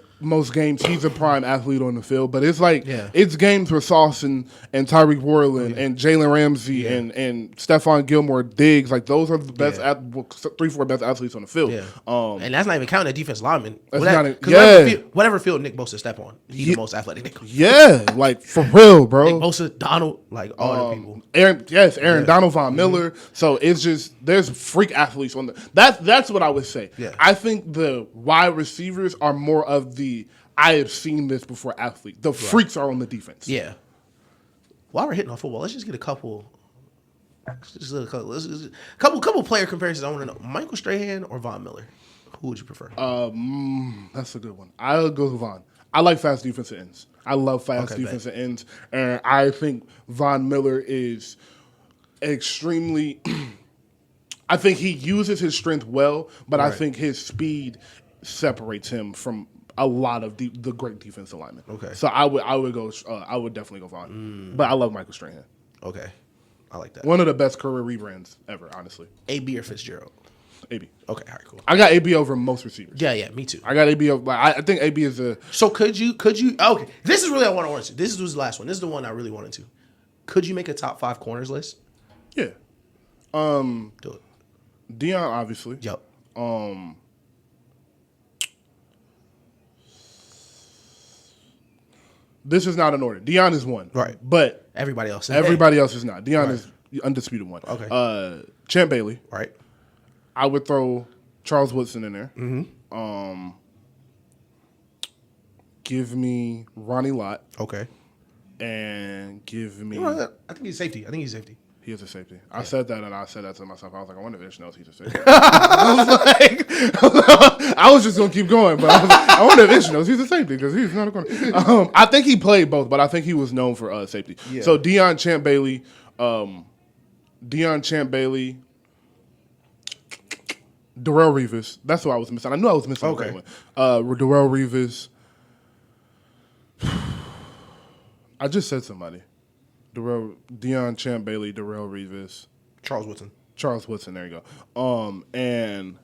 games, he's a prime athlete on the field. But it's like, it's games where Sauce and Tyreek Worland and Jalen Ramsey and Stephon Gilmore, Diggs, like, those are the best, 3-4 best athletes on the field. Yeah. And that's not even counting the defense lineman. Whatever field Nick Bosa step on, he's the most athletic Nick. Yeah, like, for real, bro. Nick Bosa, Donald, like, all the people. Aaron Donald, Von Miller. So it's just, there's freak athletes on that's what I would say. Yeah. I think the wide receivers are more of the I have seen this before athlete. The freaks are on the defense. Yeah. While we're hitting on football, let's just get a couple player comparisons. I want to know Michael Strahan or Von Miller. Who would you prefer? That's a good one. I'll go with Von. I like fast defensive ends. I love fast defensive ends, and I think Von Miller is extremely. I think he uses his strength well, but I think his speed separates him from a lot of the great defensive linemen. Okay, so I would definitely go Vaughn, but I love Michael Strahan. Okay, I like that. One of the best career rebrands ever, honestly. AB or Fitzgerald? AB. Okay, all right, cool. I got AB over most receivers. Yeah, me too. I got AB over. I think AB is a. So could you? Okay, this is really I want to answer. This was the last one. This is the one I really wanted to. Could you make a top 5 corners list? Yeah. Do it. Dion, obviously. Yep. This is not in order. Dion is one. Right. But everybody else is not. Dion is undisputed one. Okay. Champ Bailey. Right. I would throw Charles Woodson in there. Mm-hmm. Give me Ronnie Lott. Okay. And give me. I think he's safety. He is a safety. Yeah. I said that, and I said that to myself. I was like, I wonder if Ish knows he's a safety. I was just gonna keep going, but I wonder if Ish knows he's a safety because he's not a corner. I think he played both, but I think he was known for safety. Yeah. So Dion, Champ Bailey, Darrell Revis. That's what I was missing. I knew I was missing one. Darrell Revis. I just said somebody. Dion, Champ Bailey, Darrell Revis. Charles Woodson, there you go. And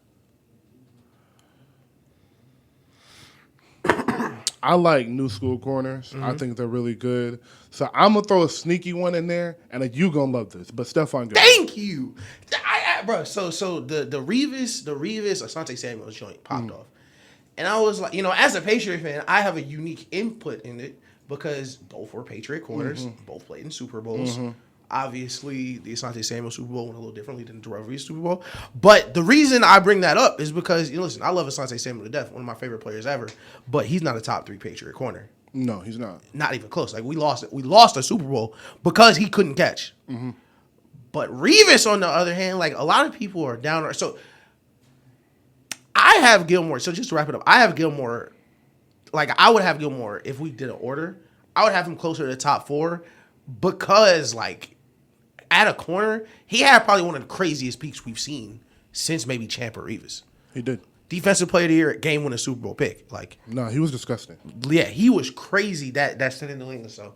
I like new school corners. Mm-hmm. I think they're really good. So I'm going to throw a sneaky one in there, and you going to love this. But Stephon Gilmore. Thank you. Bro, so the Revis Asante Samuel's joint popped off. And I was like, as a Patriot fan, I have a unique input in it because both were Patriot corners, both played in Super Bowls. Obviously, the Asante Samuel Super Bowl went a little differently than the Darrelle Revis Super Bowl. But the reason I bring that up is because, listen, I love Asante Samuel to death, one of my favorite players ever, but he's not a top 3 Patriot corner. No, he's not. Not even close. Like, we lost a Super Bowl because he couldn't catch. But Revis, on the other hand, like, a lot of people are down. So, I have Gilmore. So, just to wrap it up, I have Gilmore. Like, I would have Gilmore, if we did an order, I would have him closer to the top 4 because, like, at a corner, he had probably one of the craziest peaks we've seen since maybe Champ or Revis. He did. Defensive Player of the Year, game-winning Super Bowl pick. Like, no, he was disgusting. Yeah, he was crazy that stint in New England. So,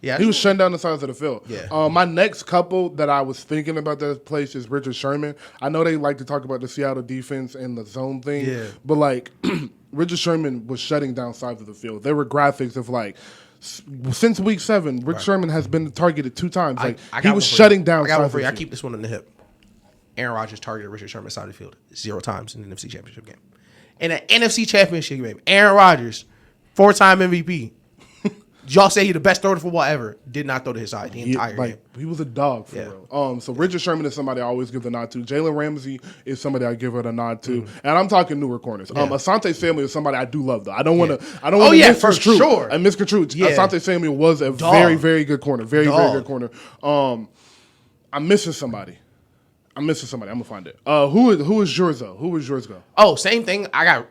yeah, he was shutting down the sides of the field. Yeah. My next couple that I was thinking about that place is Richard Sherman. I know they like to talk about the Seattle defense and the zone thing, but like Richard Sherman was shutting down sides of the field. There were graphics of like, since week 7, Rick Sherman has been targeted 2 times. Like he was shutting down. I got one for you. I keep this one in the hip. Aaron Rodgers targeted Richard Sherman side of the field 0 times in the NFC Championship game. In an NFC Championship game, Aaron Rodgers, 4-time MVP. Y'all say he's the best thrower of football ever. Did not throw to his side the entire game. He was a dog for real. So Richard Sherman is somebody I always give the nod to. Jalen Ramsey is somebody I give it a nod to. And I'm talking newer corners. Asante Samuel is somebody I do love though. I don't want to. I don't want to misconstrue. Sure. I misconstrue. Asante Samuel was a very, very good corner. Very good corner. I'm missing somebody. I'm gonna find it. Who is yours though? Who was yours though? Oh, same thing. I got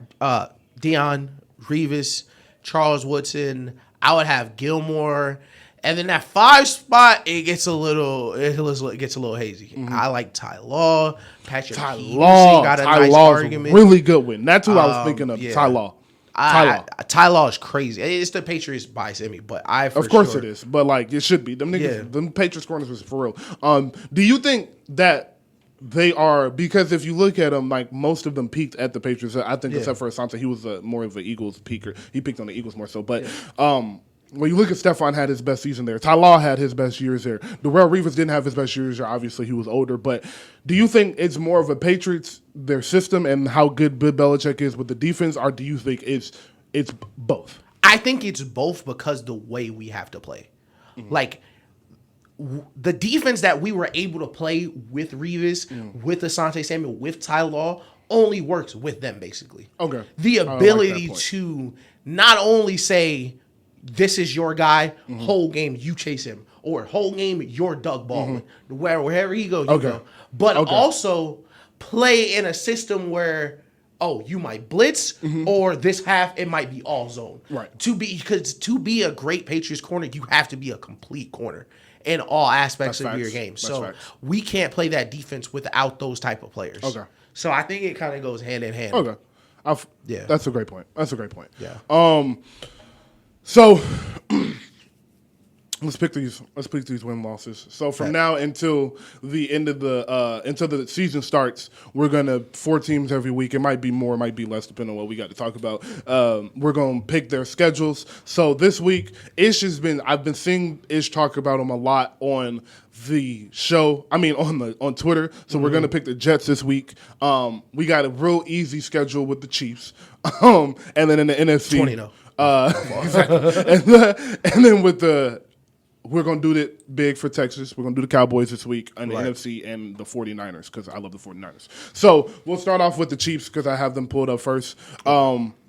Deion, Revis, Charles Woodson. I would have Gilmore, and then that 5 spot it gets a little hazy. I like Ty Law, Patrick Peterson got a nice argument. Really good win. That's who I was thinking of. Ty Law. Ty Law is crazy. It's the Patriots bias in me, but of course it is. But like it should be. Them niggas, them Patriots corners was for real. Do you think that they are, because if you look at them, like most of them peaked at the Patriots. I think except for Asante, he was more of an Eagles peaker. He peaked on the Eagles more so. But when you look at Stephon, had his best season there. Ty Law had his best years there. Darrelle Revis didn't have his best years there. Obviously, he was older. But do you think it's more of a Patriots, their system, and how good Bill Belichick is with the defense, or do you think it's both? I think it's both because the way we have to play. Like, the defense that we were able to play with Revis, with Asante Samuel, with Ty Law, only works with them, basically. Okay. The ability to not only say, this is your guy, whole game you chase him, or whole game you're Doug Baldwin, wherever he goes, you go. But also play in a system where, you might blitz, or this half it might be all zone. Right. Because to be a great Patriots corner, you have to be a complete corner in all aspects of your game. So we can't play that defense without those type of players. Okay. So I think it kind of goes hand in hand. Okay. That's a great point. Yeah. So let's pick these win losses. So from now until the end of until the season starts, we're gonna 4 teams every week. It might be more, it might be less, depending on what we got to talk about. We're gonna pick their schedules. So this week, I've been seeing Ish talk about them a lot on the show. I mean on Twitter. So we're gonna pick the Jets this week. We got a real easy schedule with the Chiefs. And then in the NFC 20-0. And then with we're going to do it big for Texas. We're going to do the Cowboys this week and the NFC and the 49ers because I love the 49ers. So we'll start off with the Chiefs because I have them pulled up first.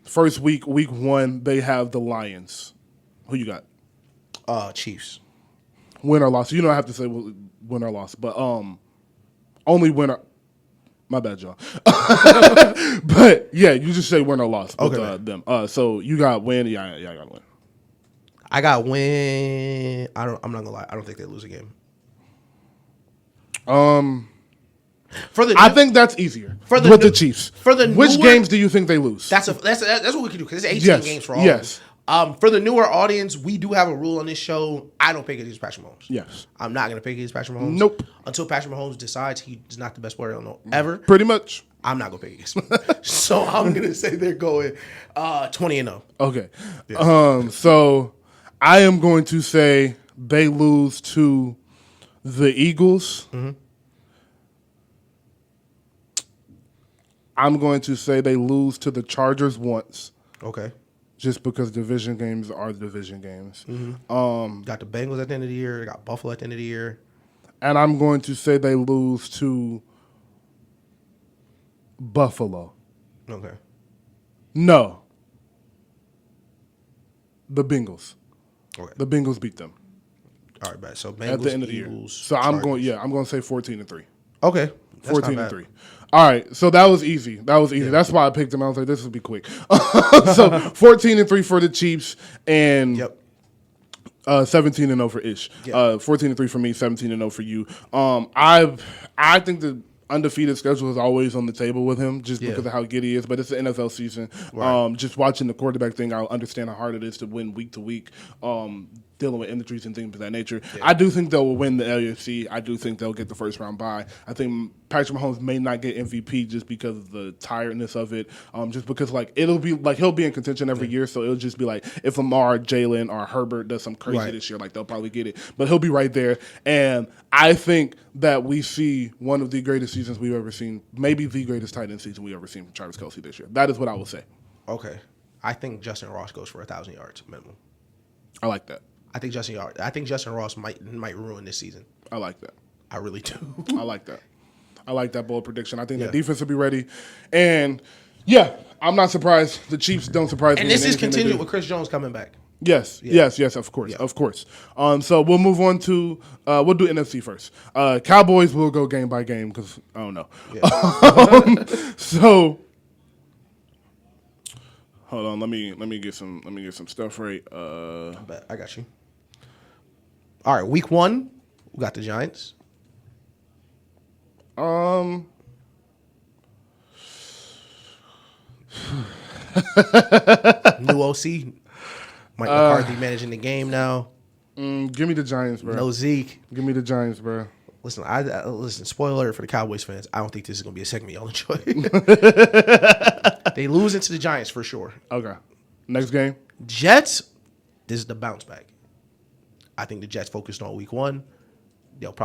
First week 1, they have the Lions. Who you got? Chiefs. Win or loss. You don't have to say win or loss, but only winner. My bad, y'all. But yeah, you just say win or loss with them. So you got win. Yeah, I got win. I got win. I'm not gonna lie. I don't think they lose a game. I think that's easier with the Chiefs. Which games do you think they lose? That's what we can do because it's 18 games for all. Yes. For the newer audience, we do have a rule on this show. I don't pick against Patrick Mahomes. Yes. I'm not gonna pick against Patrick Mahomes. Nope. Until Patrick Mahomes decides he's not the best player ever. Pretty much. I'm not gonna pick against him. So I'm gonna say they're going 20-0. Okay. Yeah. So I am going to say they lose to the Eagles. I'm going to say they lose to the Chargers once. Okay. just because division games are division games. Got the Bengals at the end of the year. Got Buffalo at the end of the year. And I'm going to say they lose to Buffalo. Okay. No. The Bengals. Okay. The Bengals beat them. All right, bad. So Bengals, At the end of the year. So I'm going to say 14-3. Okay. 14-3. All right, so that was easy. Yeah. That's why I picked them. I was like, this will be quick. So 14-3 for the Chiefs and 17-0 for Ish. 14-3 for me, 17-0 for you. I think the undefeated schedule is always on the table with him just because of how good he is, but it's the NFL season. Right. Just watching the quarterback thing, I understand how hard it is to win week to week, dealing with injuries and things of that nature. Yeah. I do think they'll win the LAFC. I do think they'll get the first round bye. I think Patrick Mahomes may not get MVP just because of the tiredness of it. Just because it'll be like he'll be in contention every year, so it'll just be like if Lamar, Jalen, or Herbert does some crazy this year, they'll probably get it. But he'll be right there. And I think that we see one of the greatest seasons we've ever seen, maybe the greatest tight end season we've ever seen from Travis Kelce this year. That is what I will say. Okay. I think Justin Ross goes for 1,000 yards minimum. I like that. I think Justin Ross might ruin this season. I like that. I really do. I like that. I like that bold prediction. I think the defense will be ready. And, I'm not surprised. The Chiefs don't surprise me. And this is continued with Chris Jones coming back. Yes, of course, of course. So we'll move on to we'll do NFC first. Cowboys will go game by game because I don't know. Yeah. So hold on, let me get some stuff right. I got you. All right, week 1, we got the Giants. New OC, Mike McCarthy managing the game now. Give me the Giants, bro. No Zeke. Give me the Giants, bro. Listen, listen. Spoiler alert for the Cowboys fans. I don't think this is gonna be a segment y'all enjoy. They lose into the Giants for sure. Okay. Next game. Jets. This is the bounce back. I think the Jets focused on week 1.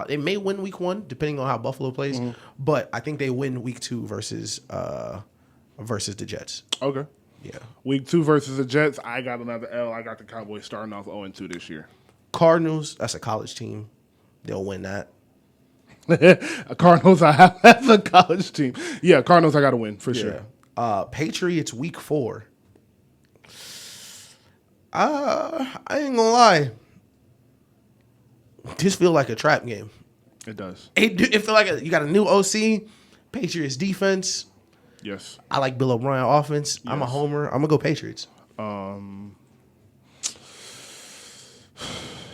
They may win week 1 depending on how Buffalo plays, but I think they win week 2 versus the Jets. Okay. Yeah. Week 2 versus the Jets. I got another L. I got the Cowboys starting off 0-2 this year. Cardinals. That's a college team. They'll win that. Cardinals. That's a college team. Yeah, Cardinals. I got to win for sure. Patriots week 4. I ain't gonna lie. This feel like a trap game. It does. It feel like you got a new OC, Patriots defense. Yes. I like Bill O'Brien offense. Yes. I'm a homer. I'm gonna go Patriots.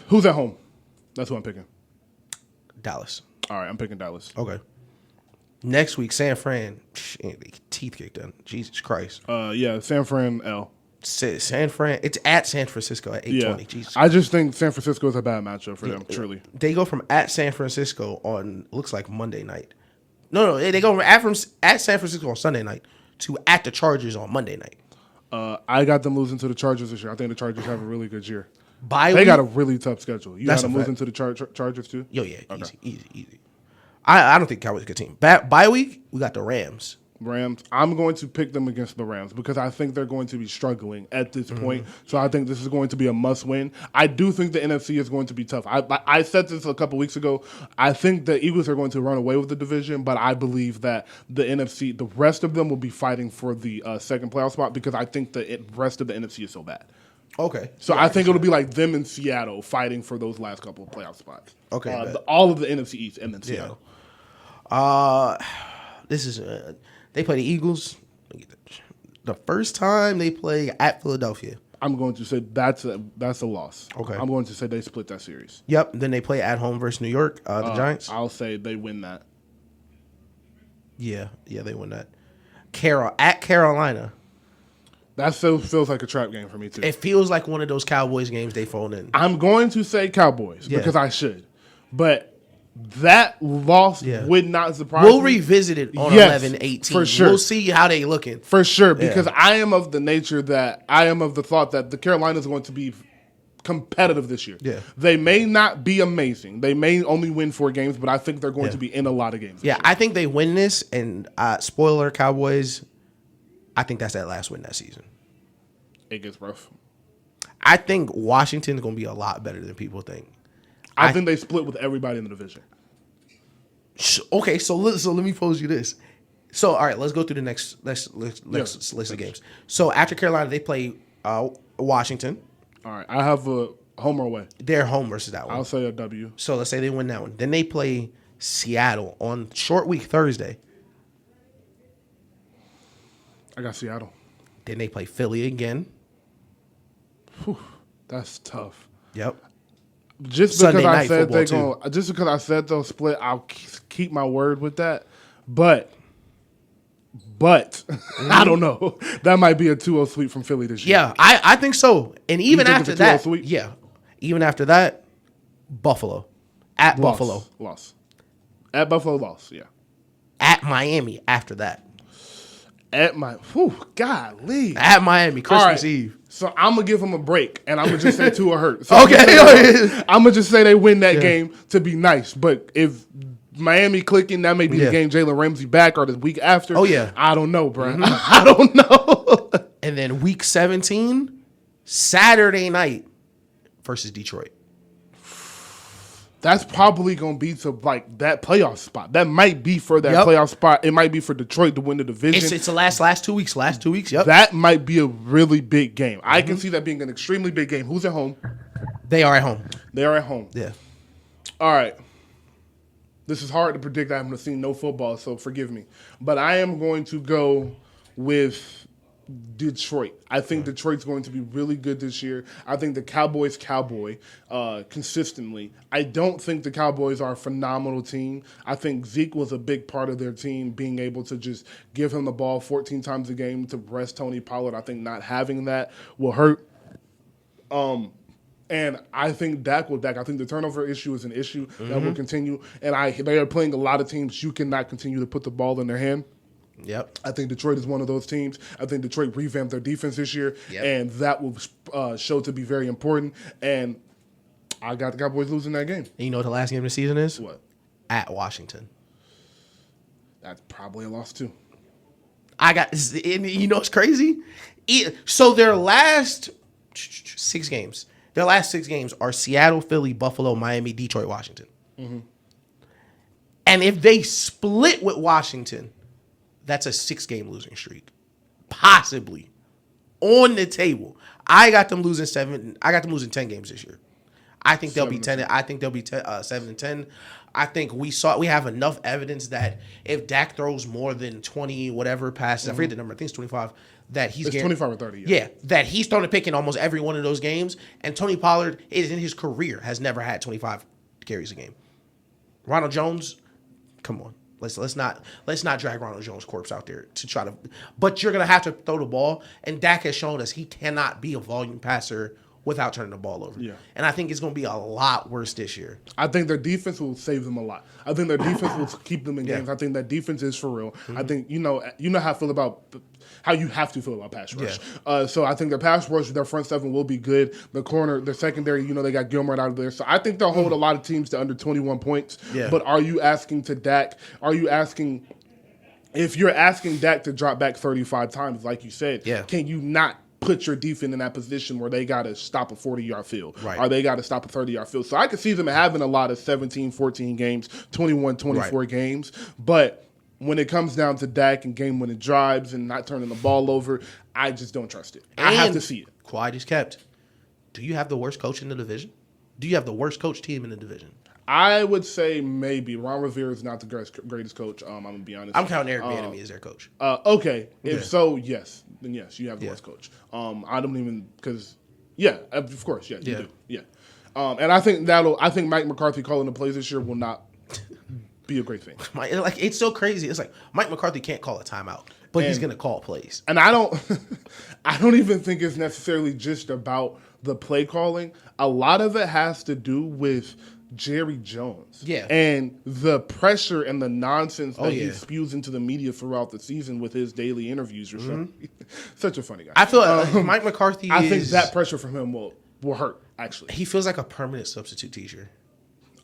Who's at home? That's who I'm picking. Dallas. All right, I'm picking Dallas. Okay. Next week, San Fran. Teeth kicked in. Jesus Christ. San Fran L. San Fran. It's at San Francisco at 8:20. Yeah. Jesus. I just think San Francisco is a bad matchup for them. Truly. They go from at San Francisco on looks like Monday night. No, they go from at San Francisco on Sunday night to at the Chargers on Monday night. I got them losing to the Chargers this year. I think the Chargers have a really good year. They got a really tough schedule. You got them losing to the Chargers too? Yeah. Okay. Easy. I don't think Cowboys are a good team. Bye week, we got the Rams. I'm going to pick them against the Rams because I think they're going to be struggling at this point. So I think this is going to be a must-win. I do think the NFC is going to be tough. I said this a couple weeks ago. I think the Eagles are going to run away with the division, but I believe that the NFC, the rest of them will be fighting for the second playoff spot because I think the rest of the NFC is so bad. Okay. So I think it'll be like them in Seattle fighting for those last couple of playoff spots. Okay. All of the NFC East and then Seattle. This is they play the Eagles. The first time they play at Philadelphia. I'm going to say that's a loss. Okay. I'm going to say they split that series. Yep. Then they play at home versus New York, the Giants. I'll say they win that. Yeah, they win that. At Carolina. That feels like a trap game for me too. It feels like one of those Cowboys games they phone in. I'm going to say Cowboys because I should, but that loss would not surprise me. We'll revisit it on 11-18. For sure. We'll see how they looking. For sure, because I am of the thought that the Carolinas are going to be competitive this year. Yeah. They may not be amazing. They may only win 4 games, but I think they're going to be in a lot of games. Yeah, I think they win this, and spoiler, Cowboys, I think that's that last win that season. it gets rough. I think Washington's going to be a lot better than people think. I think they split with everybody in the division. Okay, so let me pose you this. So, all right, let's go through the next list of games. So, after Carolina, they play Washington. All right, I have a home or away. They're home versus that one. I'll say a W. So, let's say they win that one. Then they play Seattle on short week Thursday. I got Seattle. Then they play Philly again. Whew, that's tough. Yep. Just because I said they'll split, I'll keep my word with that. But I don't know. That might be a 2-0 sweep from Philly this year. Yeah, I think so. And even after that, sweep? Yeah, even after that, Buffalo at Loss. Buffalo, Loss. At Buffalo, loss. Yeah. at Miami after that, golly. at Miami Christmas Eve. So I'm gonna give them a break, and I'm gonna just say Tua hurt. So Okay, I'm gonna just say they win that game to be nice. But if Miami clicking, that may be the game Jalen Ramsey back or the week after. Oh yeah, I don't know, bro. I don't know. And then week 17, Saturday night versus Detroit. That's probably going to be to like that playoff spot. That might be for that playoff spot. It might be for Detroit to win the division. It's the last 2 weeks. Last 2 weeks. Yep. That might be a really big game. I can see that being an extremely big game. Who's at home? They are at home. They are at home. Yeah. All right. This is hard to predict. I haven't seen no football, so forgive me. But I am going to go with Detroit. I think Detroit's going to be really good this year. I think the Cowboys consistently. I don't think the Cowboys are a phenomenal team. I think Zeke was a big part of their team, being able to just give him the ball 14 times a game to rest Tony Pollard. I think not having that will hurt. And I think Dak will Dak. I think the turnover issue is an issue that will continue. And they are playing a lot of teams you cannot continue to put the ball in their hand. Yep. I think Detroit is one of those teams. I think Detroit revamped their defense this year, and that will show to be very important. And I got the Cowboys losing that game. And you know what the last game of the season is? What? At Washington. That's probably a loss, too. You know what's crazy? So their last 6 games are Seattle, Philly, Buffalo, Miami, Detroit, Washington. Mm-hmm. And if they split with Washington, that's a 6-game losing streak, possibly on the table. I got them losing 7. I got them losing 10 games this year. I think they'll be 10. I think they'll be 7-10. I think we have enough evidence that if Dak throws more than 20 whatever passes, I forget the number. I think it's 25. That he's 25 or 30. Yeah, that he's thrown a pick in almost every one of those games. And Tony Pollard is in his career has never had 25 carries a game. Ronald Jones, come on. Let's not drag Ronald Jones' corpse out there to try to. But you're gonna have to throw the ball, and Dak has shown us he cannot be a volume passer without turning the ball over. Yeah. And I think it's gonna be a lot worse this year. I think their defense will save them a lot. I think their defense will keep them in games. I think that defense is for real. Mm-hmm. I think you know how I feel about how you have to feel about pass rush. Yeah. So I think their pass rush, their front seven will be good. The corner, their secondary, they got Gilmore out of there. So I think they'll hold a lot of teams to under 21 points. Yeah. But are you asking to Dak? If you're asking Dak to drop back 35 times, like you said, can you not put your defense in that position where they got to stop a 40-yard field or they got to stop a 30-yard field? So I could see them having a lot of 17, 14 games, 21, 24 games. But when it comes down to Dak and game-winning drives and not turning the ball over, I just don't trust it. I have to see it. Quiet is kept. Do you have the worst coach in the division? Do you have the worst coach team in the division? I would say maybe. Ron Rivera is not the greatest coach. I'm going to be honest. I'm counting Eric Bieniemy as their coach. Okay. If so, yes. Then yes, you have the worst coach. I don't even because of course, you do. Yeah. And I think Mike McCarthy calling the plays this year will not be a great thing. It's so crazy. It's like Mike McCarthy can't call a timeout, but he's going to call plays. And I don't even think it's necessarily just about the play calling. A lot of it has to do with Jerry Jones. Yeah. And the pressure and the nonsense that he spews into the media throughout the season with his daily interviews or something. Such a funny guy. I feel like Mike McCarthy I think that pressure from him will hurt, actually. He feels like a permanent substitute teacher.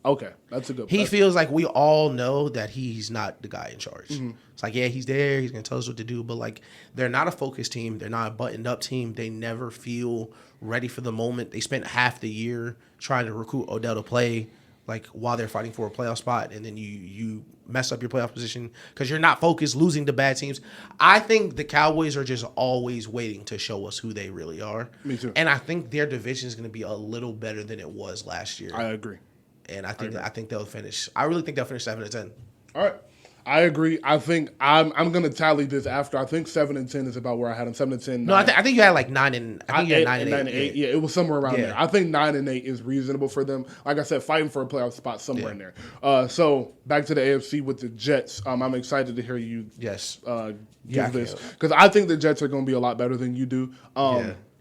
Okay, that's a good. He feels like we all know that he's not the guy in charge. It's like, yeah, he's there. He's going to tell us what to do. But, like, they're not a focused team. They're not a buttoned-up team. They never feel ready for the moment. They spent half the year trying to recruit Odell to play, like, while they're fighting for a playoff spot. And then you mess up your playoff position because you're not focused, losing to bad teams. I think the Cowboys are just always waiting to show us who they really are. Me too. And I think their division is going to be a little better than it was last year. I agree. And I think they'll finish. I really think they'll finish 7-10. All right, I agree. I think I'm gonna tally this after. I think 7-10 is about where I had them. 7-10. No, I think you had like 9 and I think you had 9 and 8. Yeah, it was somewhere around there. I think 9 and 8 is reasonable for them. Like I said, fighting for a playoff spot somewhere in there. So back to the AFC with the Jets. I'm excited to hear you. Yes. Give this because I think the Jets are going to be a lot better than you do.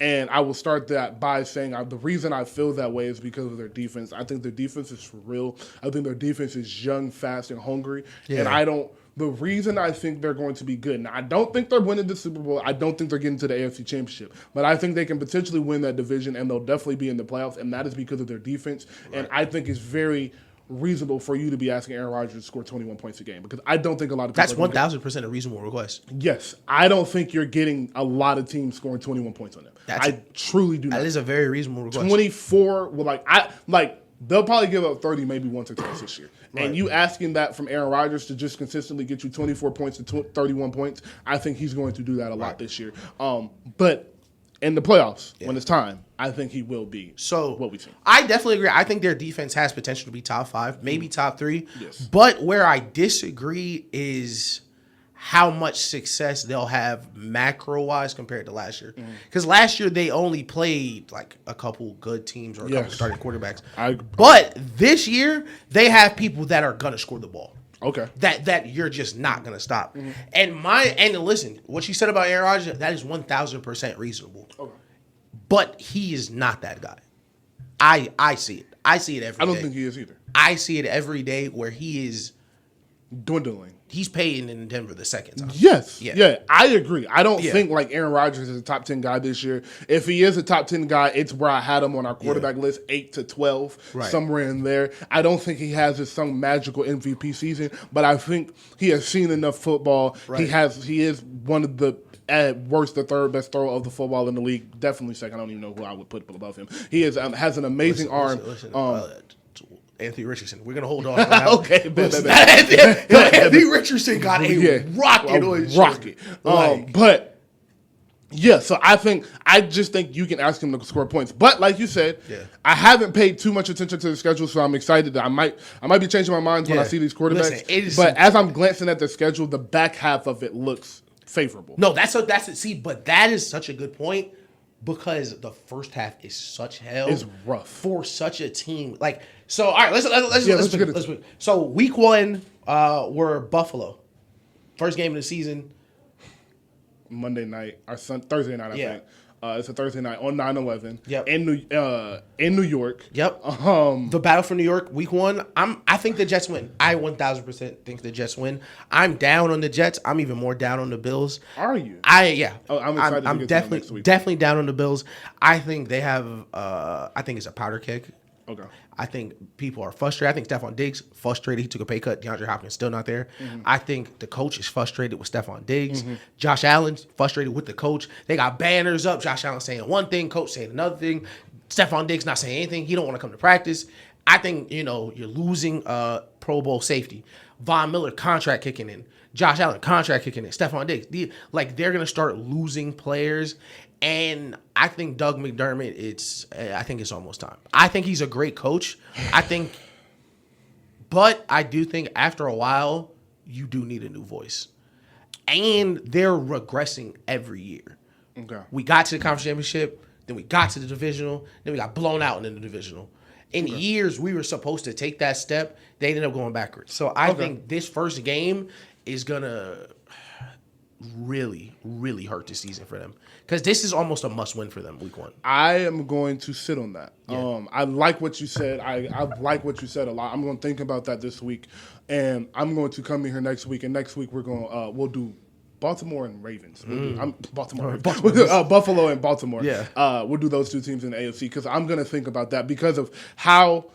And I will start that by saying the reason I feel that way is because of their defense. I think their defense is for real. I think their defense is young, fast, and hungry. Yeah. And the reason I think they're going to be good, now I don't think they're winning the Super Bowl. I don't think they're getting to the AFC Championship. But I think they can potentially win that division, and they'll definitely be in the playoffs, and that is because of their defense. Right. And I think it's very reasonable for you to be asking Aaron Rodgers to score 21 points a game because I don't think a lot of people. That's 1,000% a reasonable request. Yes, I don't think you're getting a lot of teams scoring 21 points on them. I truly do not. That is a very reasonable request. 24, well, they'll probably give up 30 maybe once or twice this year. Right. And you asking that from Aaron Rodgers to just consistently get you 24 points and 31 points, I think he's going to do that a lot this year. But in the playoffs, when it's time, I think he will be what we've seen. I definitely agree. I think their defense has potential to be top 5, maybe top 3. Yes. But where I disagree is how much success they'll have macro-wise compared to last year. Because last year they only played like a couple good teams or a couple starting quarterbacks. But this year they have people that are going to score the ball. Okay. That you're just not gonna stop. And listen, what you said about Aaron Rodgers, that is 1,000% reasonable. Okay. But he is not that guy. I see it. I see it every day. I don't think he is either. I see it every day where he is dwindling. He's paying in Denver the second time. Yes. Yeah, I agree. I don't think like Aaron Rodgers is a top 10 guy this year. If he is a top 10 guy, it's where I had him on our quarterback list, 8 to 12, somewhere in there. I don't think he has some magical MVP season, but I think he has seen enough football. Right. He is one of the at worst the third best thrower of the football in the league. Definitely second. I don't even know who I would put above him. He is has an amazing arm. Anthony Richardson. We're gonna hold on. Okay, Anthony Richardson got a rocket on his rocket. But yeah, so I just think you can ask him to score points. But like you said, I haven't paid too much attention to the schedule, so I'm excited that I might be changing my mind when I see these quarterbacks. Listen, but as I'm glancing at the schedule, the back half of it looks favorable. No, that's it. See, but that is such a good point because the first half is such hell. It's rough for such a team. Like, so all right, let's begin. So week 1, we're Buffalo. First game of the season. Monday night or Thursday night, I think. It's a Thursday night on 9/11. Yep. In New York. Yep. The battle for New York, week 1. I think the Jets win. I 1,000% think the Jets win. I'm down on the Jets. I'm even more down on the Bills. Are you? I'm excited. I'm definitely down on the Bills. I think they have. I think it's a powder keg. Okay. I think people are frustrated. I think Stephon Diggs frustrated. He took a pay cut. DeAndre Hopkins still not there. I think the coach is frustrated with Stephon Diggs. Josh Allen frustrated with the coach. They got banners up. Josh Allen saying one thing, coach saying another thing. Stephon Diggs not saying anything. He don't want to come to practice. I think you're losing Pro Bowl safety. Von Miller contract kicking in. Josh Allen contract kicking in. Stephon Diggs. They're gonna start losing players. And I think Doug McDermott, I think it's almost time. I think he's a great coach. But I do think after a while, you do need a new voice. And they're regressing every year. Okay. We got to the conference championship, then we got to the divisional, then we got blown out in the divisional. In years, we were supposed to take that step. They ended up going backwards. So I think this first game is going to really, really hurt this season for them. Because this is almost a must-win for them, week 1. I am going to sit on that. Yeah. I like what you said. I like what you said a lot. I'm going to think about that this week. And I'm going to come in here next week. And next week, we'll do Baltimore and Ravens. Buffalo and Baltimore. Yeah. We'll do those two teams in the AFC because I'm going to think about that because of how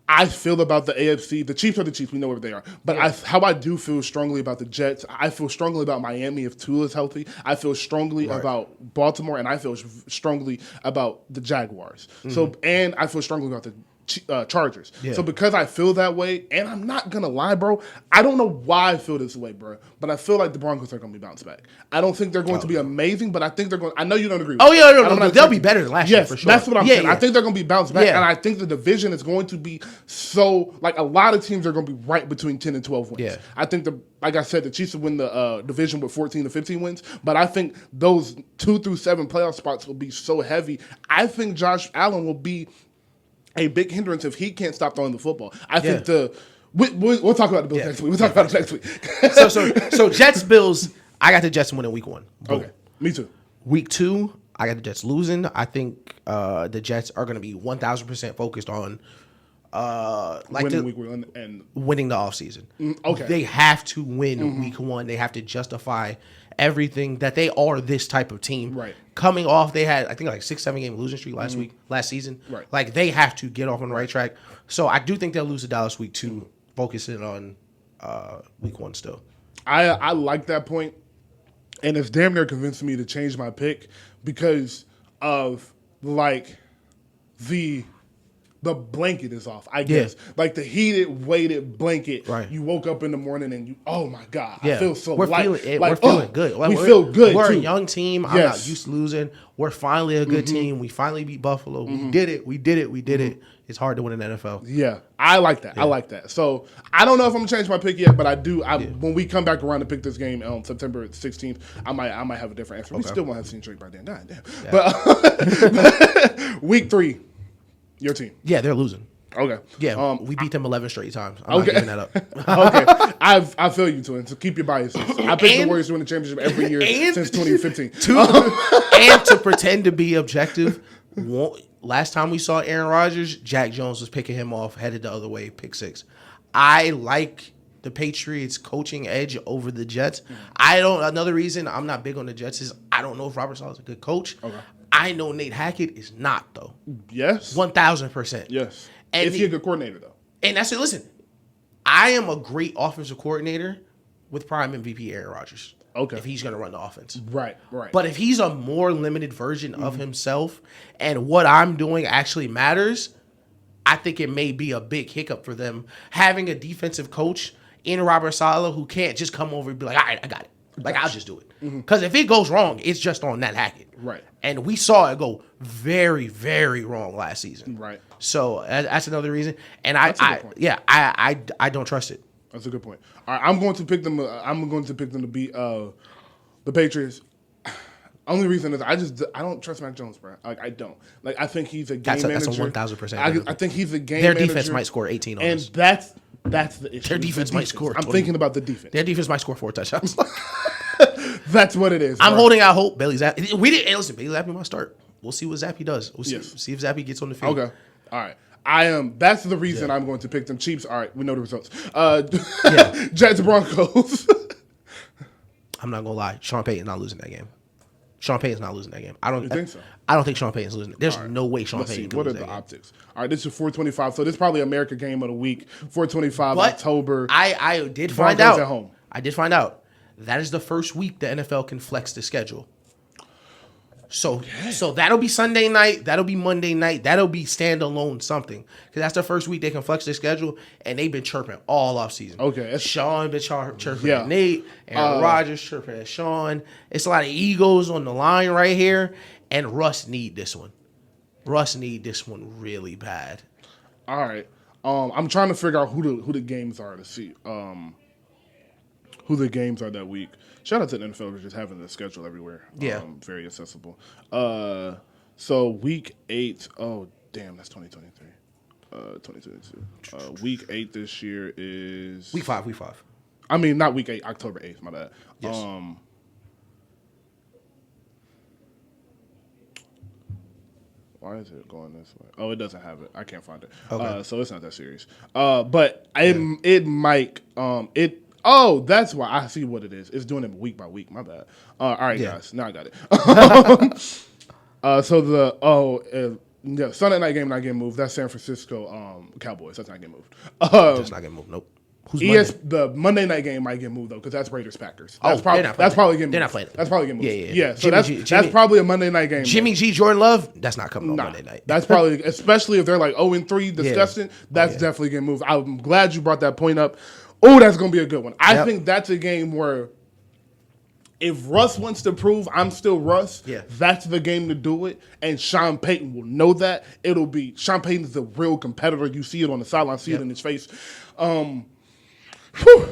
I feel about the AFC. The Chiefs are the Chiefs. We know where they are. But how I do feel strongly about the Jets, I feel strongly about Miami if Tua is healthy. I feel strongly about Baltimore, and I feel strongly about the Jaguars. So, and I feel strongly about the Chargers. Yeah. So because I feel that way, and I'm not going to lie, bro, I don't know why I feel this way, bro, but I feel like the Broncos are going to be bounced back. I don't think they're going to be amazing, but I think they're going. I know you don't agree with me. No, they'll be better than last year for sure. That's what I'm saying. I think they're going to be bounced back, and I think the division is going to be so, like, a lot of teams are going to be right between 10 and 12 wins. Yeah. I think, like I said, the Chiefs will win the division with 14 to 15 wins, but I think those 2 through 7 playoff spots will be so heavy. I think Josh Allen will be a big hindrance if he can't stop throwing the football. I think we'll talk about the Bills next week. We'll talk about it next week. so Jets, Bills, I got the Jets winning week 1. Boom. Okay, me too. Week 2, I got the Jets losing. I think the Jets are going to be 1,000% focused on winning week 1 and winning the offseason. Okay. They have to win week 1. They have to justify everything that they are this type of team. Right. Coming off, they had, I think, like 6-7 game losing streak last season. Right. Like, they have to get off on the right track. So I do think they'll lose to Dallas week 2, focusing on week 1 still. I like that point, and it's damn near convincing me to change my pick because of, like, the blanket is off, I guess. Yeah. Like the heated, weighted blanket. Right. You woke up in the morning and you, oh my God, I feel so light. We're feeling good. We feel good. We're too. A young team. I'm not used to losing. We're finally a good team. We finally beat Buffalo. We did it. It's hard to win in the NFL. Yeah, I like that. I like that. So I don't know if I'm gonna change my pick yet, but I do. When we come back around to pick this game on September 16th, I might have a different answer. Okay. We still won't have seen Drake by then. God damn. Yeah. But week 3. Your team. Yeah, they're losing. Okay. Yeah, we beat them 11 straight times. I'm not giving that up. Okay. I feel you, Twin. So keep your biases. I picked the Warriors to win the championship every year since 2015. And to pretend to be objective, last time we saw Aaron Rodgers, Jack Jones was picking him off, headed the other way, pick 6. I like the Patriots coaching edge over the Jets. Another reason I'm not big on the Jets is I don't know if Robert Saleh is a good coach. Okay. I know Nate Hackett is not, though. Yes. 1,000%. Yes. And is he a good coordinator, though? And that's it. Listen, I am a great offensive coordinator with prime MVP Aaron Rodgers. Okay. If he's going to run the offense. Right. But if he's a more limited version of himself and what I'm doing actually matters, I think it may be a big hiccup for them having a defensive coach in Robert Saleh who can't just come over and be like, all right, I got it. Like, I'll just do it. Because if it goes wrong, it's just on Nat Hackett. Right. And we saw it go very, very wrong last season. Right. So that's another reason. And I don't trust it. That's a good point. All right, I'm going to pick them. I'm going to pick them to beat the Patriots. Only reason is I don't trust Mac Jones, bro. Like, I don't. Like, I think he's a game manager. That's a 1,000%. I think he's a game manager. Their defense might score 18 on us. And that's the issue. Their defense might score 20. I'm thinking about the defense. Their defense might score 4 touchdowns. That's what it is. I'm holding out hope. Bailey Zappi. Hey, listen, Bailey Zappi might start. We'll see what Zappi does. We'll see if Zappi gets on the field. Okay. All right. I am. That's the reason I'm going to pick them. Chiefs. All right. We know the results. Jets Broncos. I'm not gonna lie. Sean Payton's not losing that game. Sean Payton's not losing that game. You think so? I don't think Sean Payton's losing. There's no way Sean Payton. What are the optics? All right, this is 425. So this is probably America game of the week. 425 October. I did find out. At home. I did find out. That is the first week the NFL can flex the schedule. So that'll be Sunday night. That'll be Monday night. That'll be standalone something. Because that's the first week they can flex their schedule. And they've been chirping all offseason. Okay. Sean been chirping at Nate. Aaron Rodgers chirping at Sean. It's a lot of egos on the line right here. And Russ need this one. Russ need this one really bad. All right. I'm trying to figure out who the games are to see. Who the games are that week. Shout out to the NFL for just having the schedule everywhere. Yeah. Very accessible. So week 8. Oh, damn, that's 2023. 2022. Week 8 this year is... Week 5. I mean, not week 8, October 8th, my bad. Yes. Why is it going this way? Oh, it doesn't have it. I can't find it. Okay. So it's not that serious. But it might... Oh, that's why. I see what it is. It's doing it week by week. My bad. All right, guys. Now I got it. Yeah, Sunday night game not getting moved. That's San Francisco Cowboys. That's not getting moved. That's not getting moved. Nope. Who's The Monday night game might get moved though because that's Raiders Packers. That's probably getting moved. They're not playing. That's probably getting moved. Yeah. So that's probably a Monday night game. Jimmy G, Jordan Love, that's not coming on Monday night. That's probably, especially if they're like 0-3 disgusting. That's definitely getting moved. I'm glad you brought that point up. Oh, that's gonna be a good one. I think that's a game where if Russ wants to prove I'm still Russ, that's the game to do it. And Sean Payton will know that. It'll be Sean Payton is a real competitor. You see it on the sideline, see it in his face. Who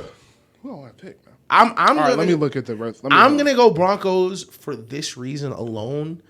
do I pick, man? All right, let me look at the rest. I'm gonna go Broncos for this reason alone.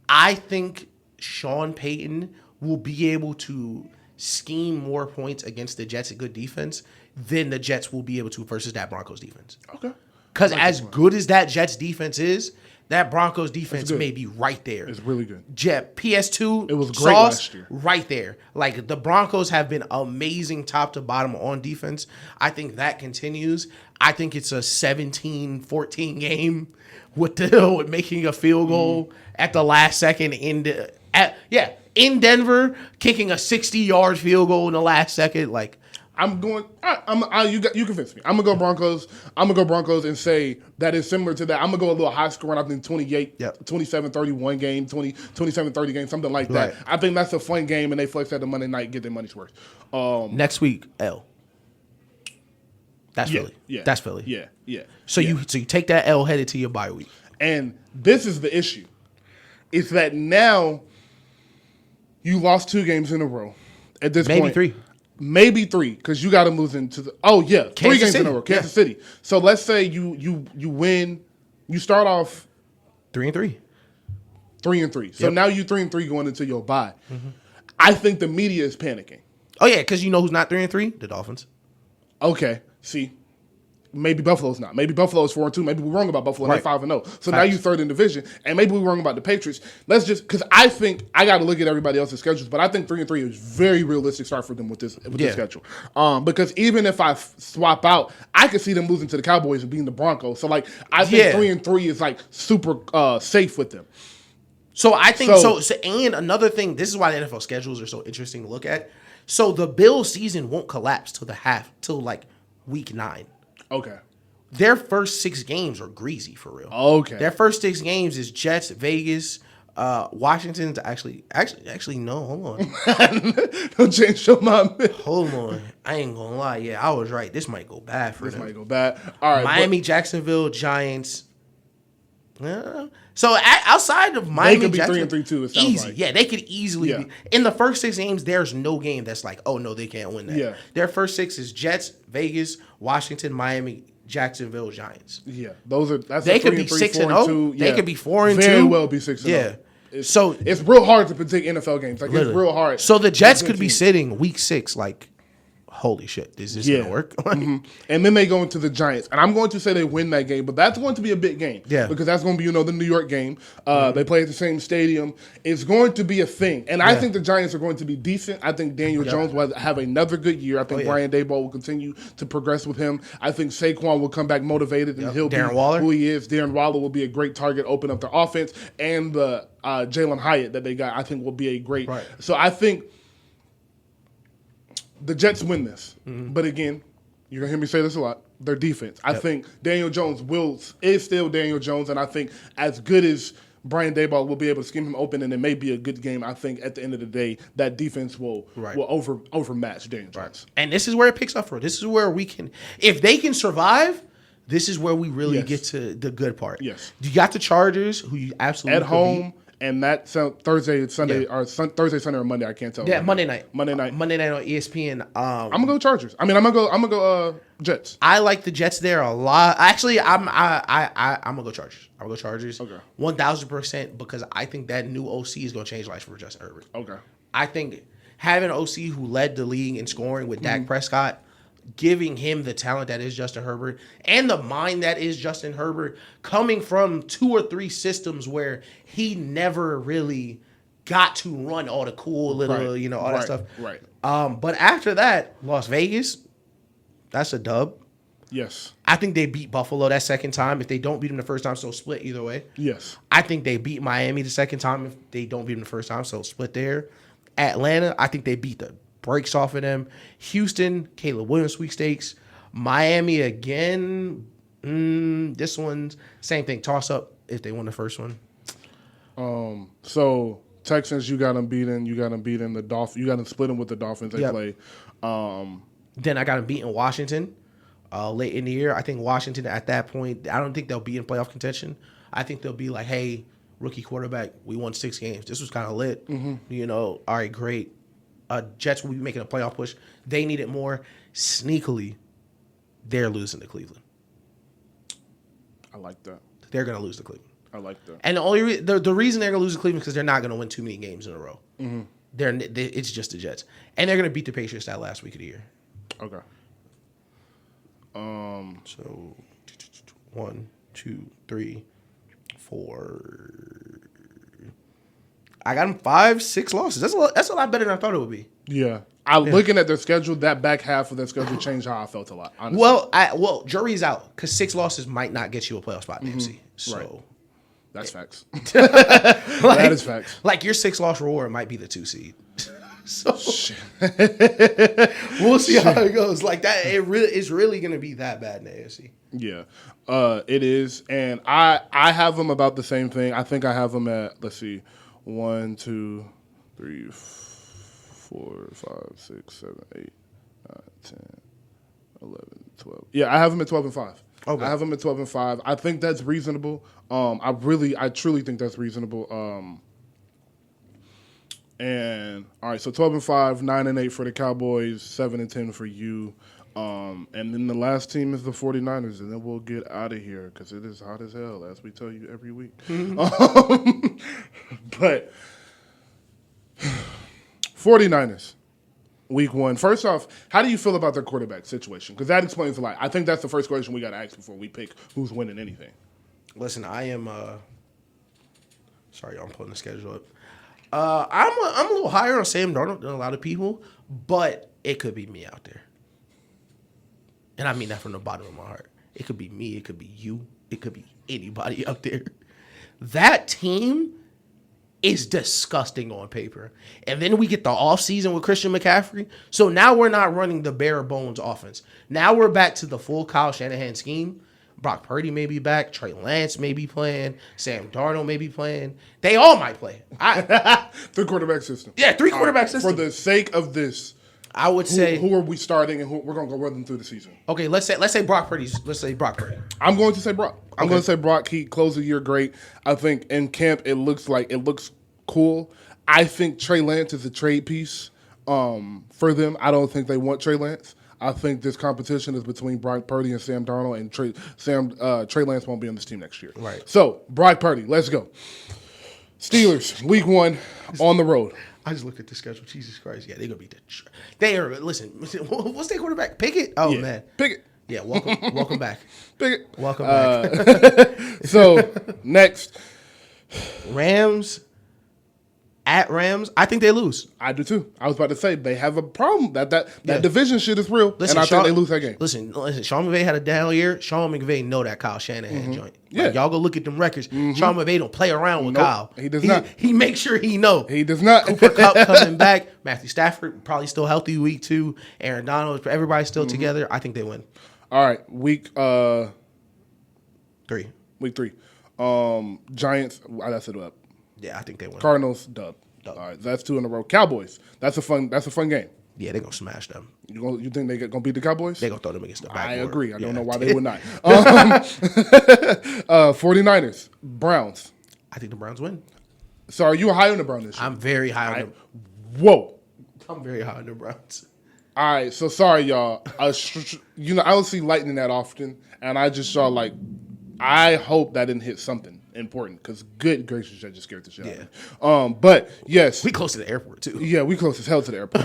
I think Sean Payton will be able to scheme more points against the Jets' good defense than the Jets will be able to versus that Broncos defense. Okay. Because as good as that Jets defense is, that Broncos defense may be right there. It's really good. Jet PS2, it was great last year. Right there. Like the Broncos have been amazing top to bottom on defense. I think that continues. I think it's a 17-14 game with making a field goal at the last second in Denver, kicking a 60-yard field goal in the last second. Like I'm going. You convinced me. I'm gonna go Broncos. I'm gonna go Broncos and say that is similar to that. I'm gonna go a little high scoring. I think 27-31 game, 27-30 game, something like that. Right. I think that's a fun game, and they flex at the Monday night, get their money's worth. Next week, L. That's Philly. Yeah, that's Philly. Yeah. So you take that L headed to your bye week, and this is the issue. Is that now you lost 2 games in a row at this point? Maybe three, because you got to move into the. Oh yeah, Kansas 3 games City. in a row. Kansas City. So let's say you win. You start off 3-3. 3-3. So now you 3-3 going into your bye. Mm-hmm. I think the media is panicking. Oh yeah, because you know who's not 3-3? The Dolphins. Okay. See, maybe Buffalo's not. Maybe Buffalo's 4-2. Maybe we're wrong about Buffalo. And they're 5-0. So now you're third in division, and maybe we're wrong about the Patriots. Let's just because I think I got to look at everybody else's schedules, but I think 3-3 is very realistic start for them with this schedule. Because even if I swap out, I could see them losing to the Cowboys and beating the Broncos. So like I think 3-3 is like super safe with them. So I think so. And another thing, this is why the NFL schedules are so interesting to look at. So the Bills season won't collapse till like week 9. Okay. Their first 6 games are greasy for real. Okay. Their first 6 games is Jets, Vegas, Washington's actually no, hold on. Don't change your mind. Hold on. I ain't gonna lie. Yeah, I was right. This might go bad for them. This might go bad. All right. Miami, Jacksonville, Giants. So outside of Miami, they could be Jacksonville, 3-3 too. It sounds easy. like. Yeah, they could easily be. In the first 6 games, there's no game that's like, oh no, they can't win that. Yeah. Their first 6 is Jets, Vegas, Washington, Miami, Jacksonville, Giants. Yeah, they could be 6-0. They could be 4-2. Very well be 6-0. Yeah. It's real hard to predict NFL games. Like literally. It's real hard. So the Jets could be sitting week 6 like, holy shit, is this gonna work? And then they go into the Giants, and I'm going to say they win that game, but that's going to be a big game. Yeah, because that's going to be the New York game. They play at the same stadium. It's going to be a thing, and I think the Giants are going to be decent. I think Daniel Jones will have another good year. I think Brian Daboll will continue to progress with him. I think Saquon will come back motivated, and he'll be who he is. Darren Waller will be a great target, open up their offense, and the Jalen Hyatt that they got, I think, will be a great. Right. So I think the Jets win this. But again, you're going to hear me say this a lot, their defense. I think Daniel Jones is still Daniel Jones, and I think as good as Brian Daboll will be able to scheme him open, and it may be a good game, I think at the end of the day, that defense will overmatch Daniel Jones. And this is where it picks up for. This is where we can, if they can survive, this is where we really get to the good part. Yes. You got the Chargers, who you absolutely at home. Beat. And that Thursday, Sunday, or Thursday, Sunday, or Monday, I can't tell. Yeah, Monday night on ESPN. I'm gonna go Chargers. I mean, I'm gonna go Jets. I like the Jets there a lot. Actually, I'm gonna go Chargers. I'm gonna go Chargers. Okay. 1000% because I think that new OC is gonna change lives for Justin Herbert. Okay. I think having an OC who led the league in scoring with Dak Prescott, giving him the talent that is Justin Herbert and the mind that is Justin Herbert, coming from 2 or 3 systems where he never really got to run all the cool little, all that stuff. Right. But after that, Las Vegas, that's a dub. Yes. I think they beat Buffalo that second time. If they don't beat them the first time, so split either way. Yes. I think they beat Miami the second time. If they don't beat them the first time, so split there. Atlanta, I think they beat the brakes off of them. Houston, Caleb Williams sweepstakes. Miami again. This one's same thing. Toss up if they win the first one. So Texans, you got them beaten. You got them beating the Dolphins. You got them splitting with the Dolphins. They play. Then I got them beating Washington late in the year. I think Washington at that point, I don't think they'll be in playoff contention. I think they'll be like, hey, rookie quarterback, we won 6 games. This was kind of lit. You know, all right, great. Jets will be making a playoff push. They need it more. Sneakily, they're losing to Cleveland. I like that. They're going to lose to Cleveland. I like that. And the reason they're going to lose to Cleveland is because they're not going to win too many games in a row. It's just the Jets. And they're going to beat the Patriots that last week of the year. Okay. So 1, 2, 3, 4. I got them 5, 6 losses. That's a lot better than I thought it would be. Yeah. Looking at their schedule, that back half of their schedule changed how I felt a lot, honestly. Well, jury's out because 6 losses might not get you a playoff spot in the AFC. So right. That's facts. That is facts. Like your 6-loss reward might be the 2 seed. So Shit. We'll see how it goes. Like that, it's really gonna be that bad in the AFC. Yeah, it is, and I have them about the same thing. I think I have them at 1, 2, 3, 4, 5, 6, 7, 8, 9, 10, 11, 12. Yeah, I have them at 12 and 5. Okay. I have them at 12 and 5. I think that's reasonable. I truly think that's reasonable. And all right, so 12 and 5, 9 and 8 for the Cowboys, 7 and 10 for you. And then the last team is the 49ers, and then we'll get out of here because it is hot as hell, as we tell you every week. But 49ers, week 1. First off, how do you feel about their quarterback situation? Because that explains a lot. I think that's the first question we got to ask before we pick who's winning anything. Listen, I am sorry, I'm pulling the schedule up. I'm a little higher on Sam Darnold than a lot of people, but it could be me out there. And I mean that from the bottom of my heart. It could be me. It could be you. It could be anybody out there. That team is disgusting on paper. And then we get the offseason with Christian McCaffrey. So now we're not running the bare bones offense. Now we're back to the full Kyle Shanahan scheme. Brock Purdy may be back. Trey Lance may be playing. Sam Darnold may be playing. They all might play. 3-quarterback system. Yeah, 3-quarterback system. For the sake of this, I would say who are we starting and we're going to go run them through the season? Okay, let's say Brock Purdy. Let's say Brock Purdy. I'm going to say Brock. I'm going to say Brock. He closed the year great. I think in camp it looks cool. I think Trey Lance is a trade piece for them. I don't think they want Trey Lance. I think this competition is between Brock Purdy and Sam Darnold, and Trey Lance won't be on this team next year. Right. So, Brock Purdy, let's go. Steelers, week 1, on the road. I just looked at the schedule. Jesus Christ. Yeah, they're going to be they are, listen, what's their quarterback? Pickett? Oh, yeah. Man. Pickett. Yeah, welcome back. Pickett. Welcome back. So, next. Rams. At Rams, I think they lose. I do too. I was about to say they have a problem. That division shit is real, and I think they lose that game. Listen. Sean McVay had a down year. Sean McVay know that Kyle Shanahan joint. Yeah, like, y'all go look at them records. Sean McVay don't play around with Kyle. He does not. He makes sure he know. He does not. Cooper Kupp coming back. Matthew Stafford probably still healthy week 2. Aaron Donald, everybody's still together. I think they win. All right, week 3. Week 3. Giants. That's it up. Yeah, I think they win. Cardinals, dub. All right, that's 2 in a row. Cowboys. That's a fun game. Yeah, they're going to smash them. You think they're going to beat the Cowboys? They're going to throw them against the backboard. I agree. I don't know why they would not. 49ers. Browns. I think the Browns win. So are you high on the Browns this year? I'm very high on them. Whoa. I'm very high on the Browns. All right, so sorry, y'all. I don't see lightning that often, and I just saw, I hope that didn't hit something important, because good gracious, I just scared the shit out of me. But yes, we close to the airport too. Yeah, we close as hell to the airport.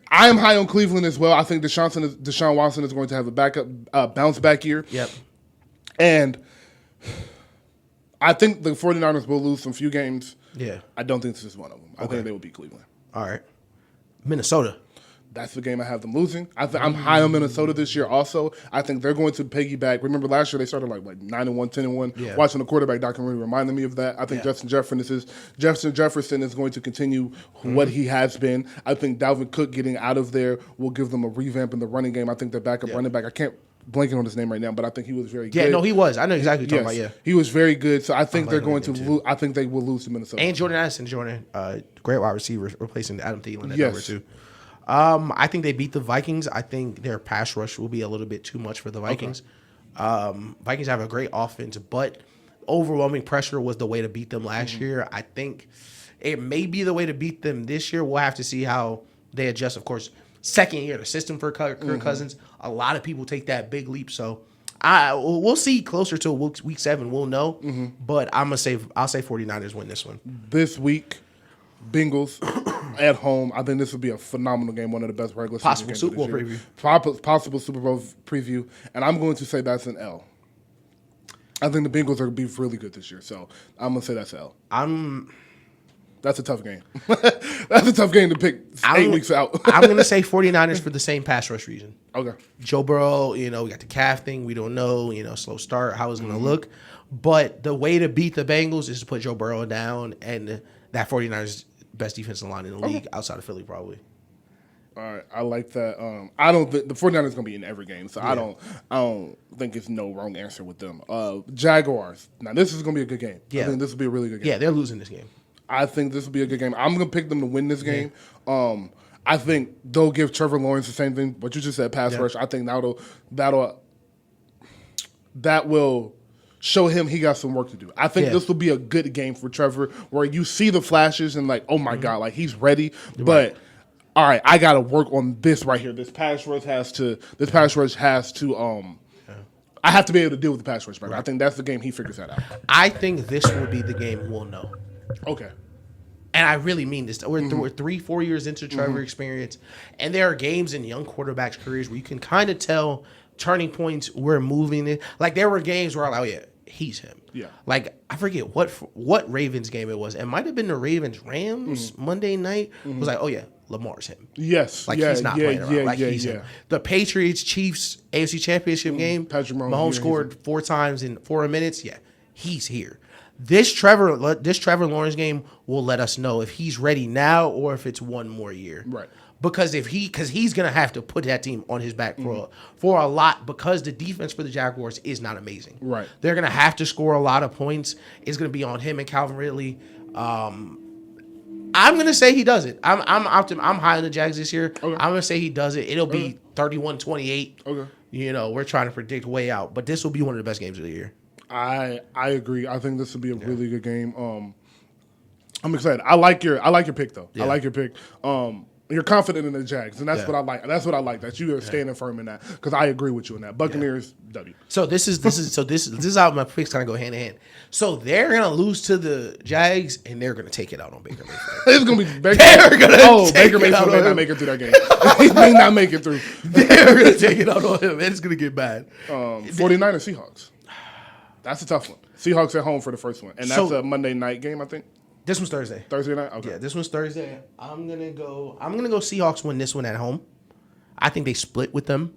I am high on Cleveland as well. I think Deshaun Watson is going to have a bounce back year. Yep. And I think the 49ers will lose some few games. Yeah. I don't think this is one of them. I think they will beat Cleveland. All right. Minnesota. That's the game I have them losing. I'm high on Minnesota this year also. I think they're going to piggyback. Remember last year they started like 9-1, 10-1. Yeah. Watching the quarterback documentary reminded me of that. I think Justin Jefferson is going to continue what he has been. I think Dalvin Cook getting out of there will give them a revamp in the running game. I think their backup running back, I can't blanking on his name right now, but I think he was very good. Yeah, no, he was. I know exactly what you're talking about, yeah. He was very good, so I think they're going to I think they will lose to Minnesota. And Jordan Addison, great wide receiver, replacing Adam Thielen at number 2. I think they beat the Vikings. I think their pass rush will be a little bit too much for the Vikings. Vikings have a great offense, but overwhelming pressure was the way to beat them last year. I think it may be the way to beat them this year. We'll have to see how they adjust. Of course, second year, the system for Kirk Cousins, a lot of people take that big leap. So we'll see closer to week 7. We'll know. But I'll say 49ers win this one. This week, Bengals at home. I think this will be a phenomenal game, one of the best regular season games Super Bowl preview. Possible Super Bowl preview. And I'm going to say that's an L. I think the Bengals are going to be really good this year. So I'm going to say that's an L. That's a tough game. That's a tough game to pick 8 weeks out. I'm going to say 49ers for the same pass rush reason. Okay. Joe Burrow, we got the calf thing. We don't know, slow start, how it's going to look. But the way to beat the Bengals is to put Joe Burrow down, and that 49ers best defensive line in the league outside of Philly probably. All right, I like that. I don't think the 49ers going to be in every game, so I don't think it's no wrong answer with them. Jaguars. Now this is going to be a good game. Yeah. I think this will be a really good game. Yeah, they're losing this game. I think this will be a good game. I'm going to pick them to win this game. I think they'll give Trevor Lawrence the same thing. What you just said, pass rush. I think that will show him he got some work to do. I think this will be a good game for Trevor, where you see the flashes and oh my God, he's ready. But all right, I got to work on this right here. This pass rush has to. I have to be able to deal with the pass rush. Right? I think that's the game he figures that out. I think this will be the game we'll know. Okay. And I really mean this. We're 3-4 years into Trevor experience, and there are games in young quarterbacks' careers where you can kind of tell turning points. We're moving it. There were games where he's him. Yeah. I forget what Ravens game it was. It might have been the Ravens-Rams Monday night. It was Lamar's him. Yes. He's not playing around. He's him. The Patriots-Chiefs AFC Championship game, Mahomes scored 4 times in 4 minutes. Yeah, he's here. This Trevor Lawrence game will let us know if he's ready now or if it's one more year. Right. Because he's gonna have to put that team on his back for a lot, because the defense for the Jaguars is not amazing. Right. They're gonna have to score a lot of points. It's gonna be on him and Calvin Ridley. I'm gonna say he does it. I'm high on the Jags this year. Okay. I'm gonna say he does it. It'll be 31-28. Okay. We're trying to predict way out, but this will be one of the best games of the year. I agree. I think this will be a really good game. I'm excited. I like your pick though. Yeah. I like your pick. You're confident in the Jags, and that's what I like. That's what I like, that you are standing firm in that, because I agree with you on that. Buccaneers, W. So this is how my picks kind of go hand in hand. So they're gonna lose to the Jags, and they're gonna take it out on Baker Mayfield. It's gonna be Baker. Baker Mayfield may not make it through that game. He may not make it through. They're gonna take it out on him, and it's gonna get bad. 49ers Seahawks. That's a tough one. Seahawks at home for the first one, and that's a Monday night game, I think. This one's Thursday. Thursday night? Okay. Yeah, this one's Thursday. I'm gonna go Seahawks win this one at home. I think they split with them.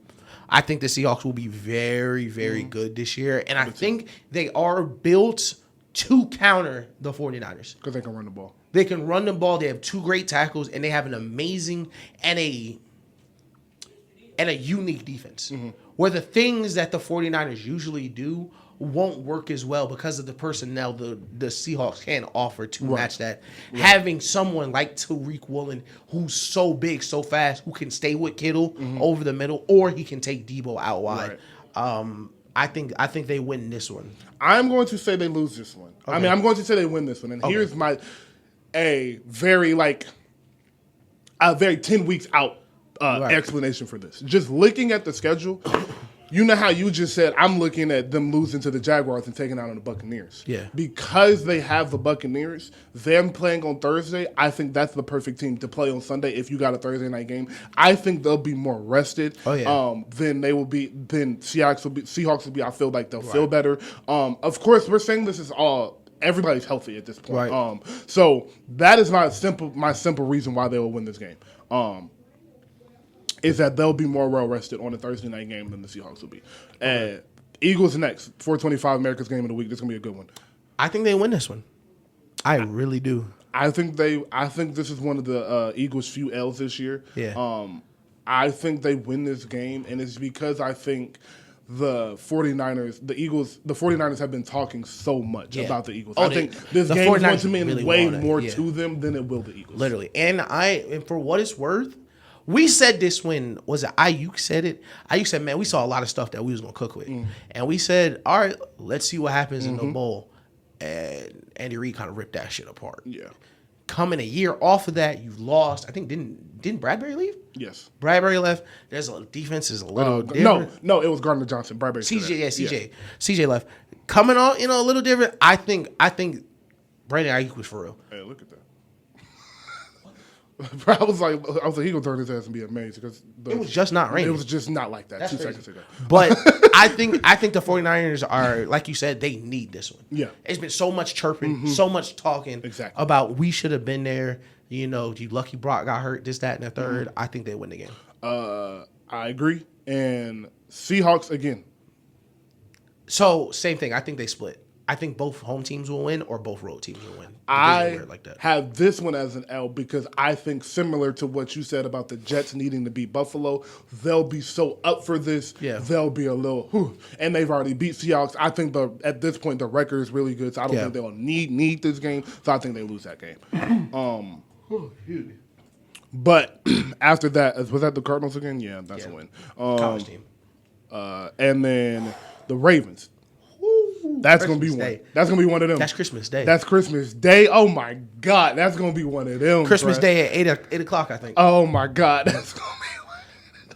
I think the Seahawks will be very, very good this year. And I think they are built to counter the 49ers. Because they can run the ball. They can run the ball. They have 2 great tackles, and they have an amazing and a unique defense. Where the things that the 49ers usually do won't work as well because of the personnel the Seahawks can offer to match that. Right. Having someone like Tariq Woolen, who's so big, so fast, who can stay with Kittle over the middle, or he can take Debo out wide. Right. I think they win this one. I'm going to say they lose this one. Okay. I mean, I'm going to say they win this one. And here's a very 10 weeks out explanation for this. Just looking at the schedule. You know how you just said, I'm looking at them losing to the Jaguars and taking out on the Buccaneers. Yeah. Because they have the Buccaneers, them playing on Thursday, I think that's the perfect team to play on Sunday if you got a Thursday night game. I think they'll be more rested. Oh, yeah. Then Seahawks will be, I feel like they'll feel better. Of course, we're saying this is all, everybody's healthy at this point. Right. So that is my simple reason why they will win this game. is that they'll be more well rested on a Thursday night game than the Seahawks will be. And Eagles next, 4:25 America's game of the week. This is gonna be a good one. I think they win this one. I really do. I think this is one of the Eagles' few L's this year. Yeah. I think they win this game, and it's because I think the 49ers have been talking so much about the Eagles. I think this game is going to mean really way more to them than it will the Eagles. Literally. And for what it's worth, we said this when, was it Ayuk said it? Ayuk said, man, we saw a lot of stuff that we was going to cook with. And we said, all right, let's see what happens in the bowl. And Andy Reid kind of ripped that shit apart. Yeah. Coming a year off of that, you've lost. I think didn't Bradbury leave? Yes. Bradbury left. There's a defense is a little different. No, it was Gardner Johnson. Bradbury. CJ left. Coming on, a little different. I think Brandon Ayuk was for real. Hey, look at that. I was like, he gonna turn his ass and be amazed because it was just not raining. It was just not like that. That's 2 seconds ago. But I think the 49ers are, like you said, they need this one. Yeah. It's been so much chirping, so much talking about we should have been there. You lucky Brock got hurt, this, that, and the third. I think they win the game. I agree. And Seahawks again. So same thing. I think they split. I think both home teams will win or both road teams will win. I have this one as an L because I think similar to what you said about the Jets needing to beat Buffalo, they'll be so up for this. Yeah. They'll be a little, whew, and they've already beat Seahawks. I think at this point the record is really good, so I don't think they'll need this game. So I think they lose that game. But after that, was that the Cardinals again? Yeah, that's a win. College team. And then the Ravens. That's going to be one. That's going to be one of them. That's Christmas Day. That's Christmas Day. Oh, my God. That's going to be one of them. Christmas Day at 8 o'clock, I think. Oh, my God. That's going to be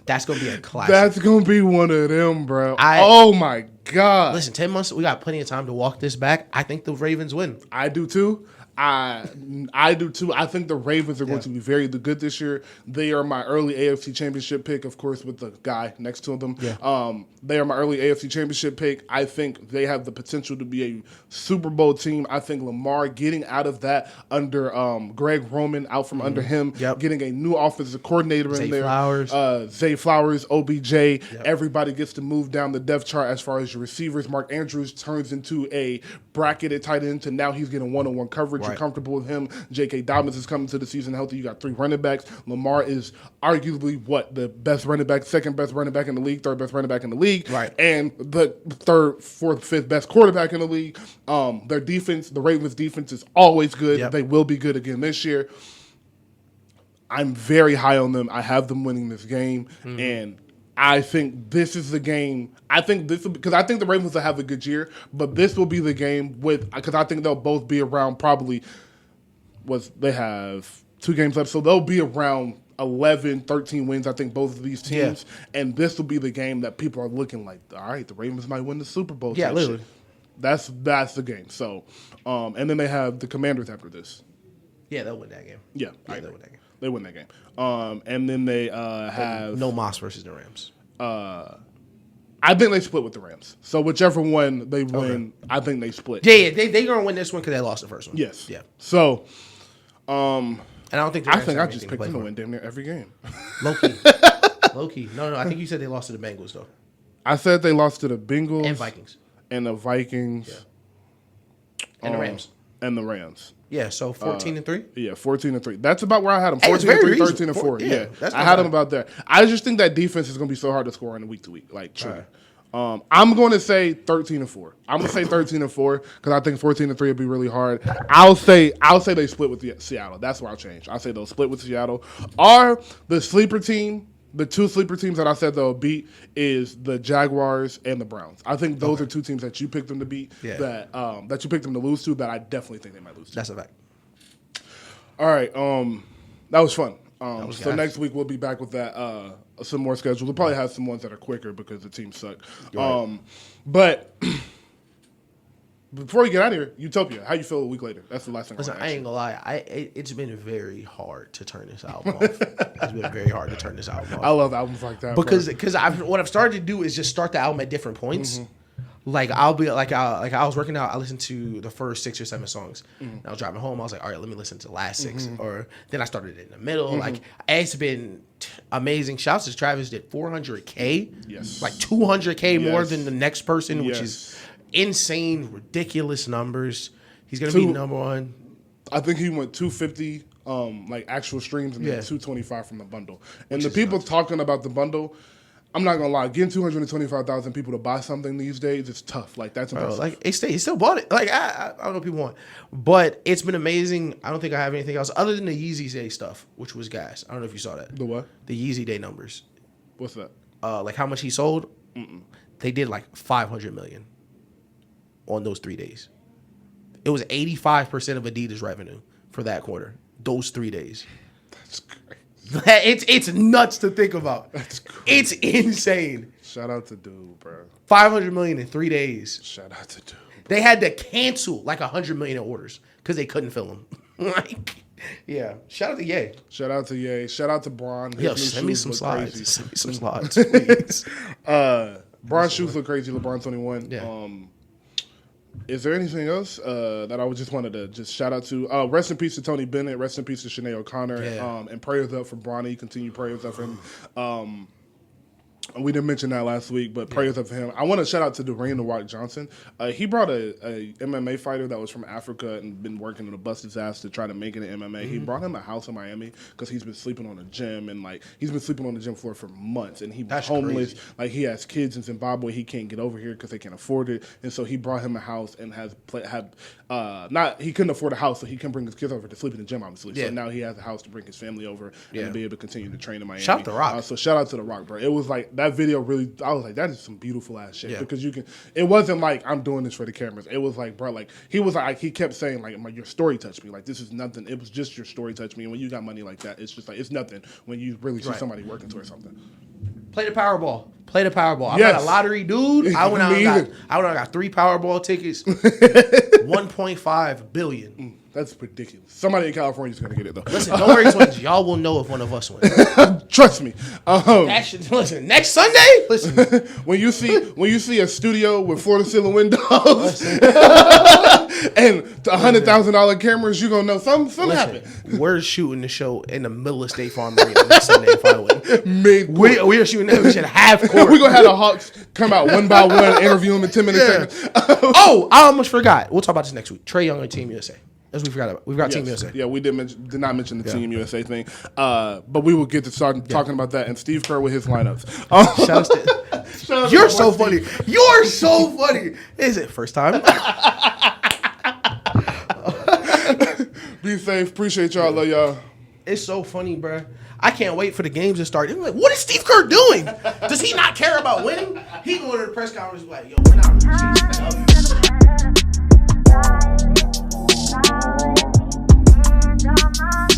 That's going to be a classic. That's going to be one of them, bro. Oh, my God. Listen, 10 months, we got plenty of time to walk this back. I think the Ravens win. I do, too. I do too. I think the Ravens are going to be very good this year. They are my early AFC Championship pick, of course, with the guy next to them. Yeah. They are my early AFC Championship pick. I think they have the potential to be a Super Bowl team. I think Lamar getting out of that under Greg Roman, out from under him, getting a new offensive coordinator in there. Zay Flowers, OBJ. Everybody gets to move down the depth chart as far as your receivers. Mark Andrews turns into a bracketed tight end to now he's getting one-on-one coverage. You're comfortable with him. J.K. Dobbins is coming to the season healthy. You got 3 running backs. Lamar is arguably the best running back, second best running back in the league, third best running back in the league, and the third, fourth, fifth best quarterback in the league. Their defense, the Ravens' defense, is always good. They will be good again this year. I'm very high on them. I have them winning this game, and I think this is the game. Because I think the Ravens will have a good year, but this will be the game because I think they'll both be around they have 2 games left, so they'll be around 11, 13 wins, I think, both of these teams. And this will be the game that people are looking like, all right, the Ravens might win the Super Bowl. Yeah, literally. That's the game. So, and then they have the Commanders after this. Yeah, they'll win that game. Yeah, they'll win that game. They win that game. And then they have no Moss versus the Rams. I think they split with the Rams. So whichever one they win, I think they split. Yeah, they're gonna win this one because they lost the first one. Yes. Yeah. So, and I don't think I just picked them to win damn near every game. Low key. No. I think you said they lost to the Bengals though. I said they lost to the Bengals and Vikings. And the Vikings. Yeah. And the Rams. And the Rams. Yeah, so 14-3? Yeah, 14-3 That's about where I had them. 14-3, 13-4. Yeah, I had them about there. I just think that defense is going to be so hard to score on a week to week. Like, truly. I'm going to say 13-4. I'm going to say 13-4 because I think 14-3 would be really hard. I'll say they split with Seattle. That's where I'll change. I'll say they'll split with Seattle. Or the sleeper team. The 2 sleeper teams that I said they'll beat is the Jaguars and the Browns. I think those are 2 teams that you picked them to beat, that you picked them to lose to, that I definitely think they might lose to. That's a fact. All right, that was fun. So next week we'll be back with that, some more schedules. We'll probably have some ones that are quicker because the teams suck. Right. But before we get out of here, Utopia, how you feel a week later? That's the last thing. Listen, I ain't gonna lie. It's been very hard to turn this album off. It's been very hard to turn this album off. I love albums like that because what I've started to do is just start the album at different points. Like I'll be like I was working out. I listened to the first 6 or 7 songs. And I was driving home. I was like, all right, let me listen to the last 6. Or then I started in the middle. Like it's been amazing. Shouts to Travis did 400K. Yes. Like 200K more than the next person, which is insane, ridiculous numbers. He's gonna be number one. I think he went 250 like actual streams and then 225 from the bundle. And the people talking about the bundle, I'm not gonna lie, getting 225,000 people to buy something these days is tough. Like that's impressive. Like he still bought it. Like I don't know what people want, but it's been amazing. I don't think I have anything else other than the Yeezy Day stuff, which was gas. I don't know if you saw that. The what? The Yeezy Day numbers. What's that? Like how much he sold. They did like 500 million on those 3 days. It was 85% of Adidas revenue for that quarter. Those 3 days. That's crazy. It's nuts to think about. That's crazy. It's insane. Shout out to dude, bro. 500 million in 3 days. Shout out to dude. Bro. They had to cancel like 100 million in orders because they couldn't fill them. Like, yeah. Shout out to Ye. Shout out to Ye. Shout out to Braun. Yo, send me some slides. Crazy. Send me some slides, please. Braun's shoes look crazy. LeBron 21. Yeah. Is there anything else that I just wanted to just shout out to? Rest in peace to Tony Bennett. Rest in peace to Sinead O'Connor. Yeah. And prayers up for Bronny. Continue prayers up for him. We didn't mention that last week, but prayers up for him. I want to shout out to Dwayne "The Rock" Johnson. He brought a MMA fighter that was from Africa and been working to bust his ass to try to make it in MMA. He brought him a house in Miami because he's been sleeping on a gym and like he's been sleeping on the gym floor for months. And he was homeless. Crazy. Like he has kids in Zimbabwe. He can't get over here because they can't afford it. And so he brought him a house and he couldn't afford a house, so he couldn't bring his kids over to sleep in the gym, obviously. Yeah. So now he has a house to bring his family over and to be able to continue to train in Miami. Shout out to Rock. So shout out to The Rock, bro. It was like that video really. I was like, that is some beautiful ass shit because you can. It wasn't like I'm doing this for the cameras. It was like, bro, like he kept saying like your story touched me. Like this is nothing. It was just your story touched me. And when you got money like that, it's just like it's nothing. When you really see somebody working towards something. Play the Powerball. Play the Powerball. I'm not a lottery dude. I went out and got 3 Powerball tickets. 1.5 billion. That's ridiculous. Somebody in California is going to get it, though. Listen, don't worry, twins. Y'all will know if one of us wins. Trust me. Listen, next Sunday, listen. when you see a studio with floor-to-ceiling windows and $100,000 cameras, you're going to know something happened. We're shooting the show in the middle of State Farm Arena next Sunday if I win. We are shooting that shit half court. We're going to have the Hawks come out one by one, interview them in 10 minutes. I almost forgot. We'll talk about this next week. Trae Young and Team USA. As we forgot about. We've got Team USA. Yeah, we did not mention the Team USA thing. But we will get to start talking about that and Steve Kerr with his lineups. You're so funny. You're so funny. Is it first time? Be safe. Appreciate y'all. Love y'all. It's so funny, bro. I can't wait for the games to start. I'm like, what is Steve Kerr doing? Does he not care about winning? He going to the press conference like, yo, we're not really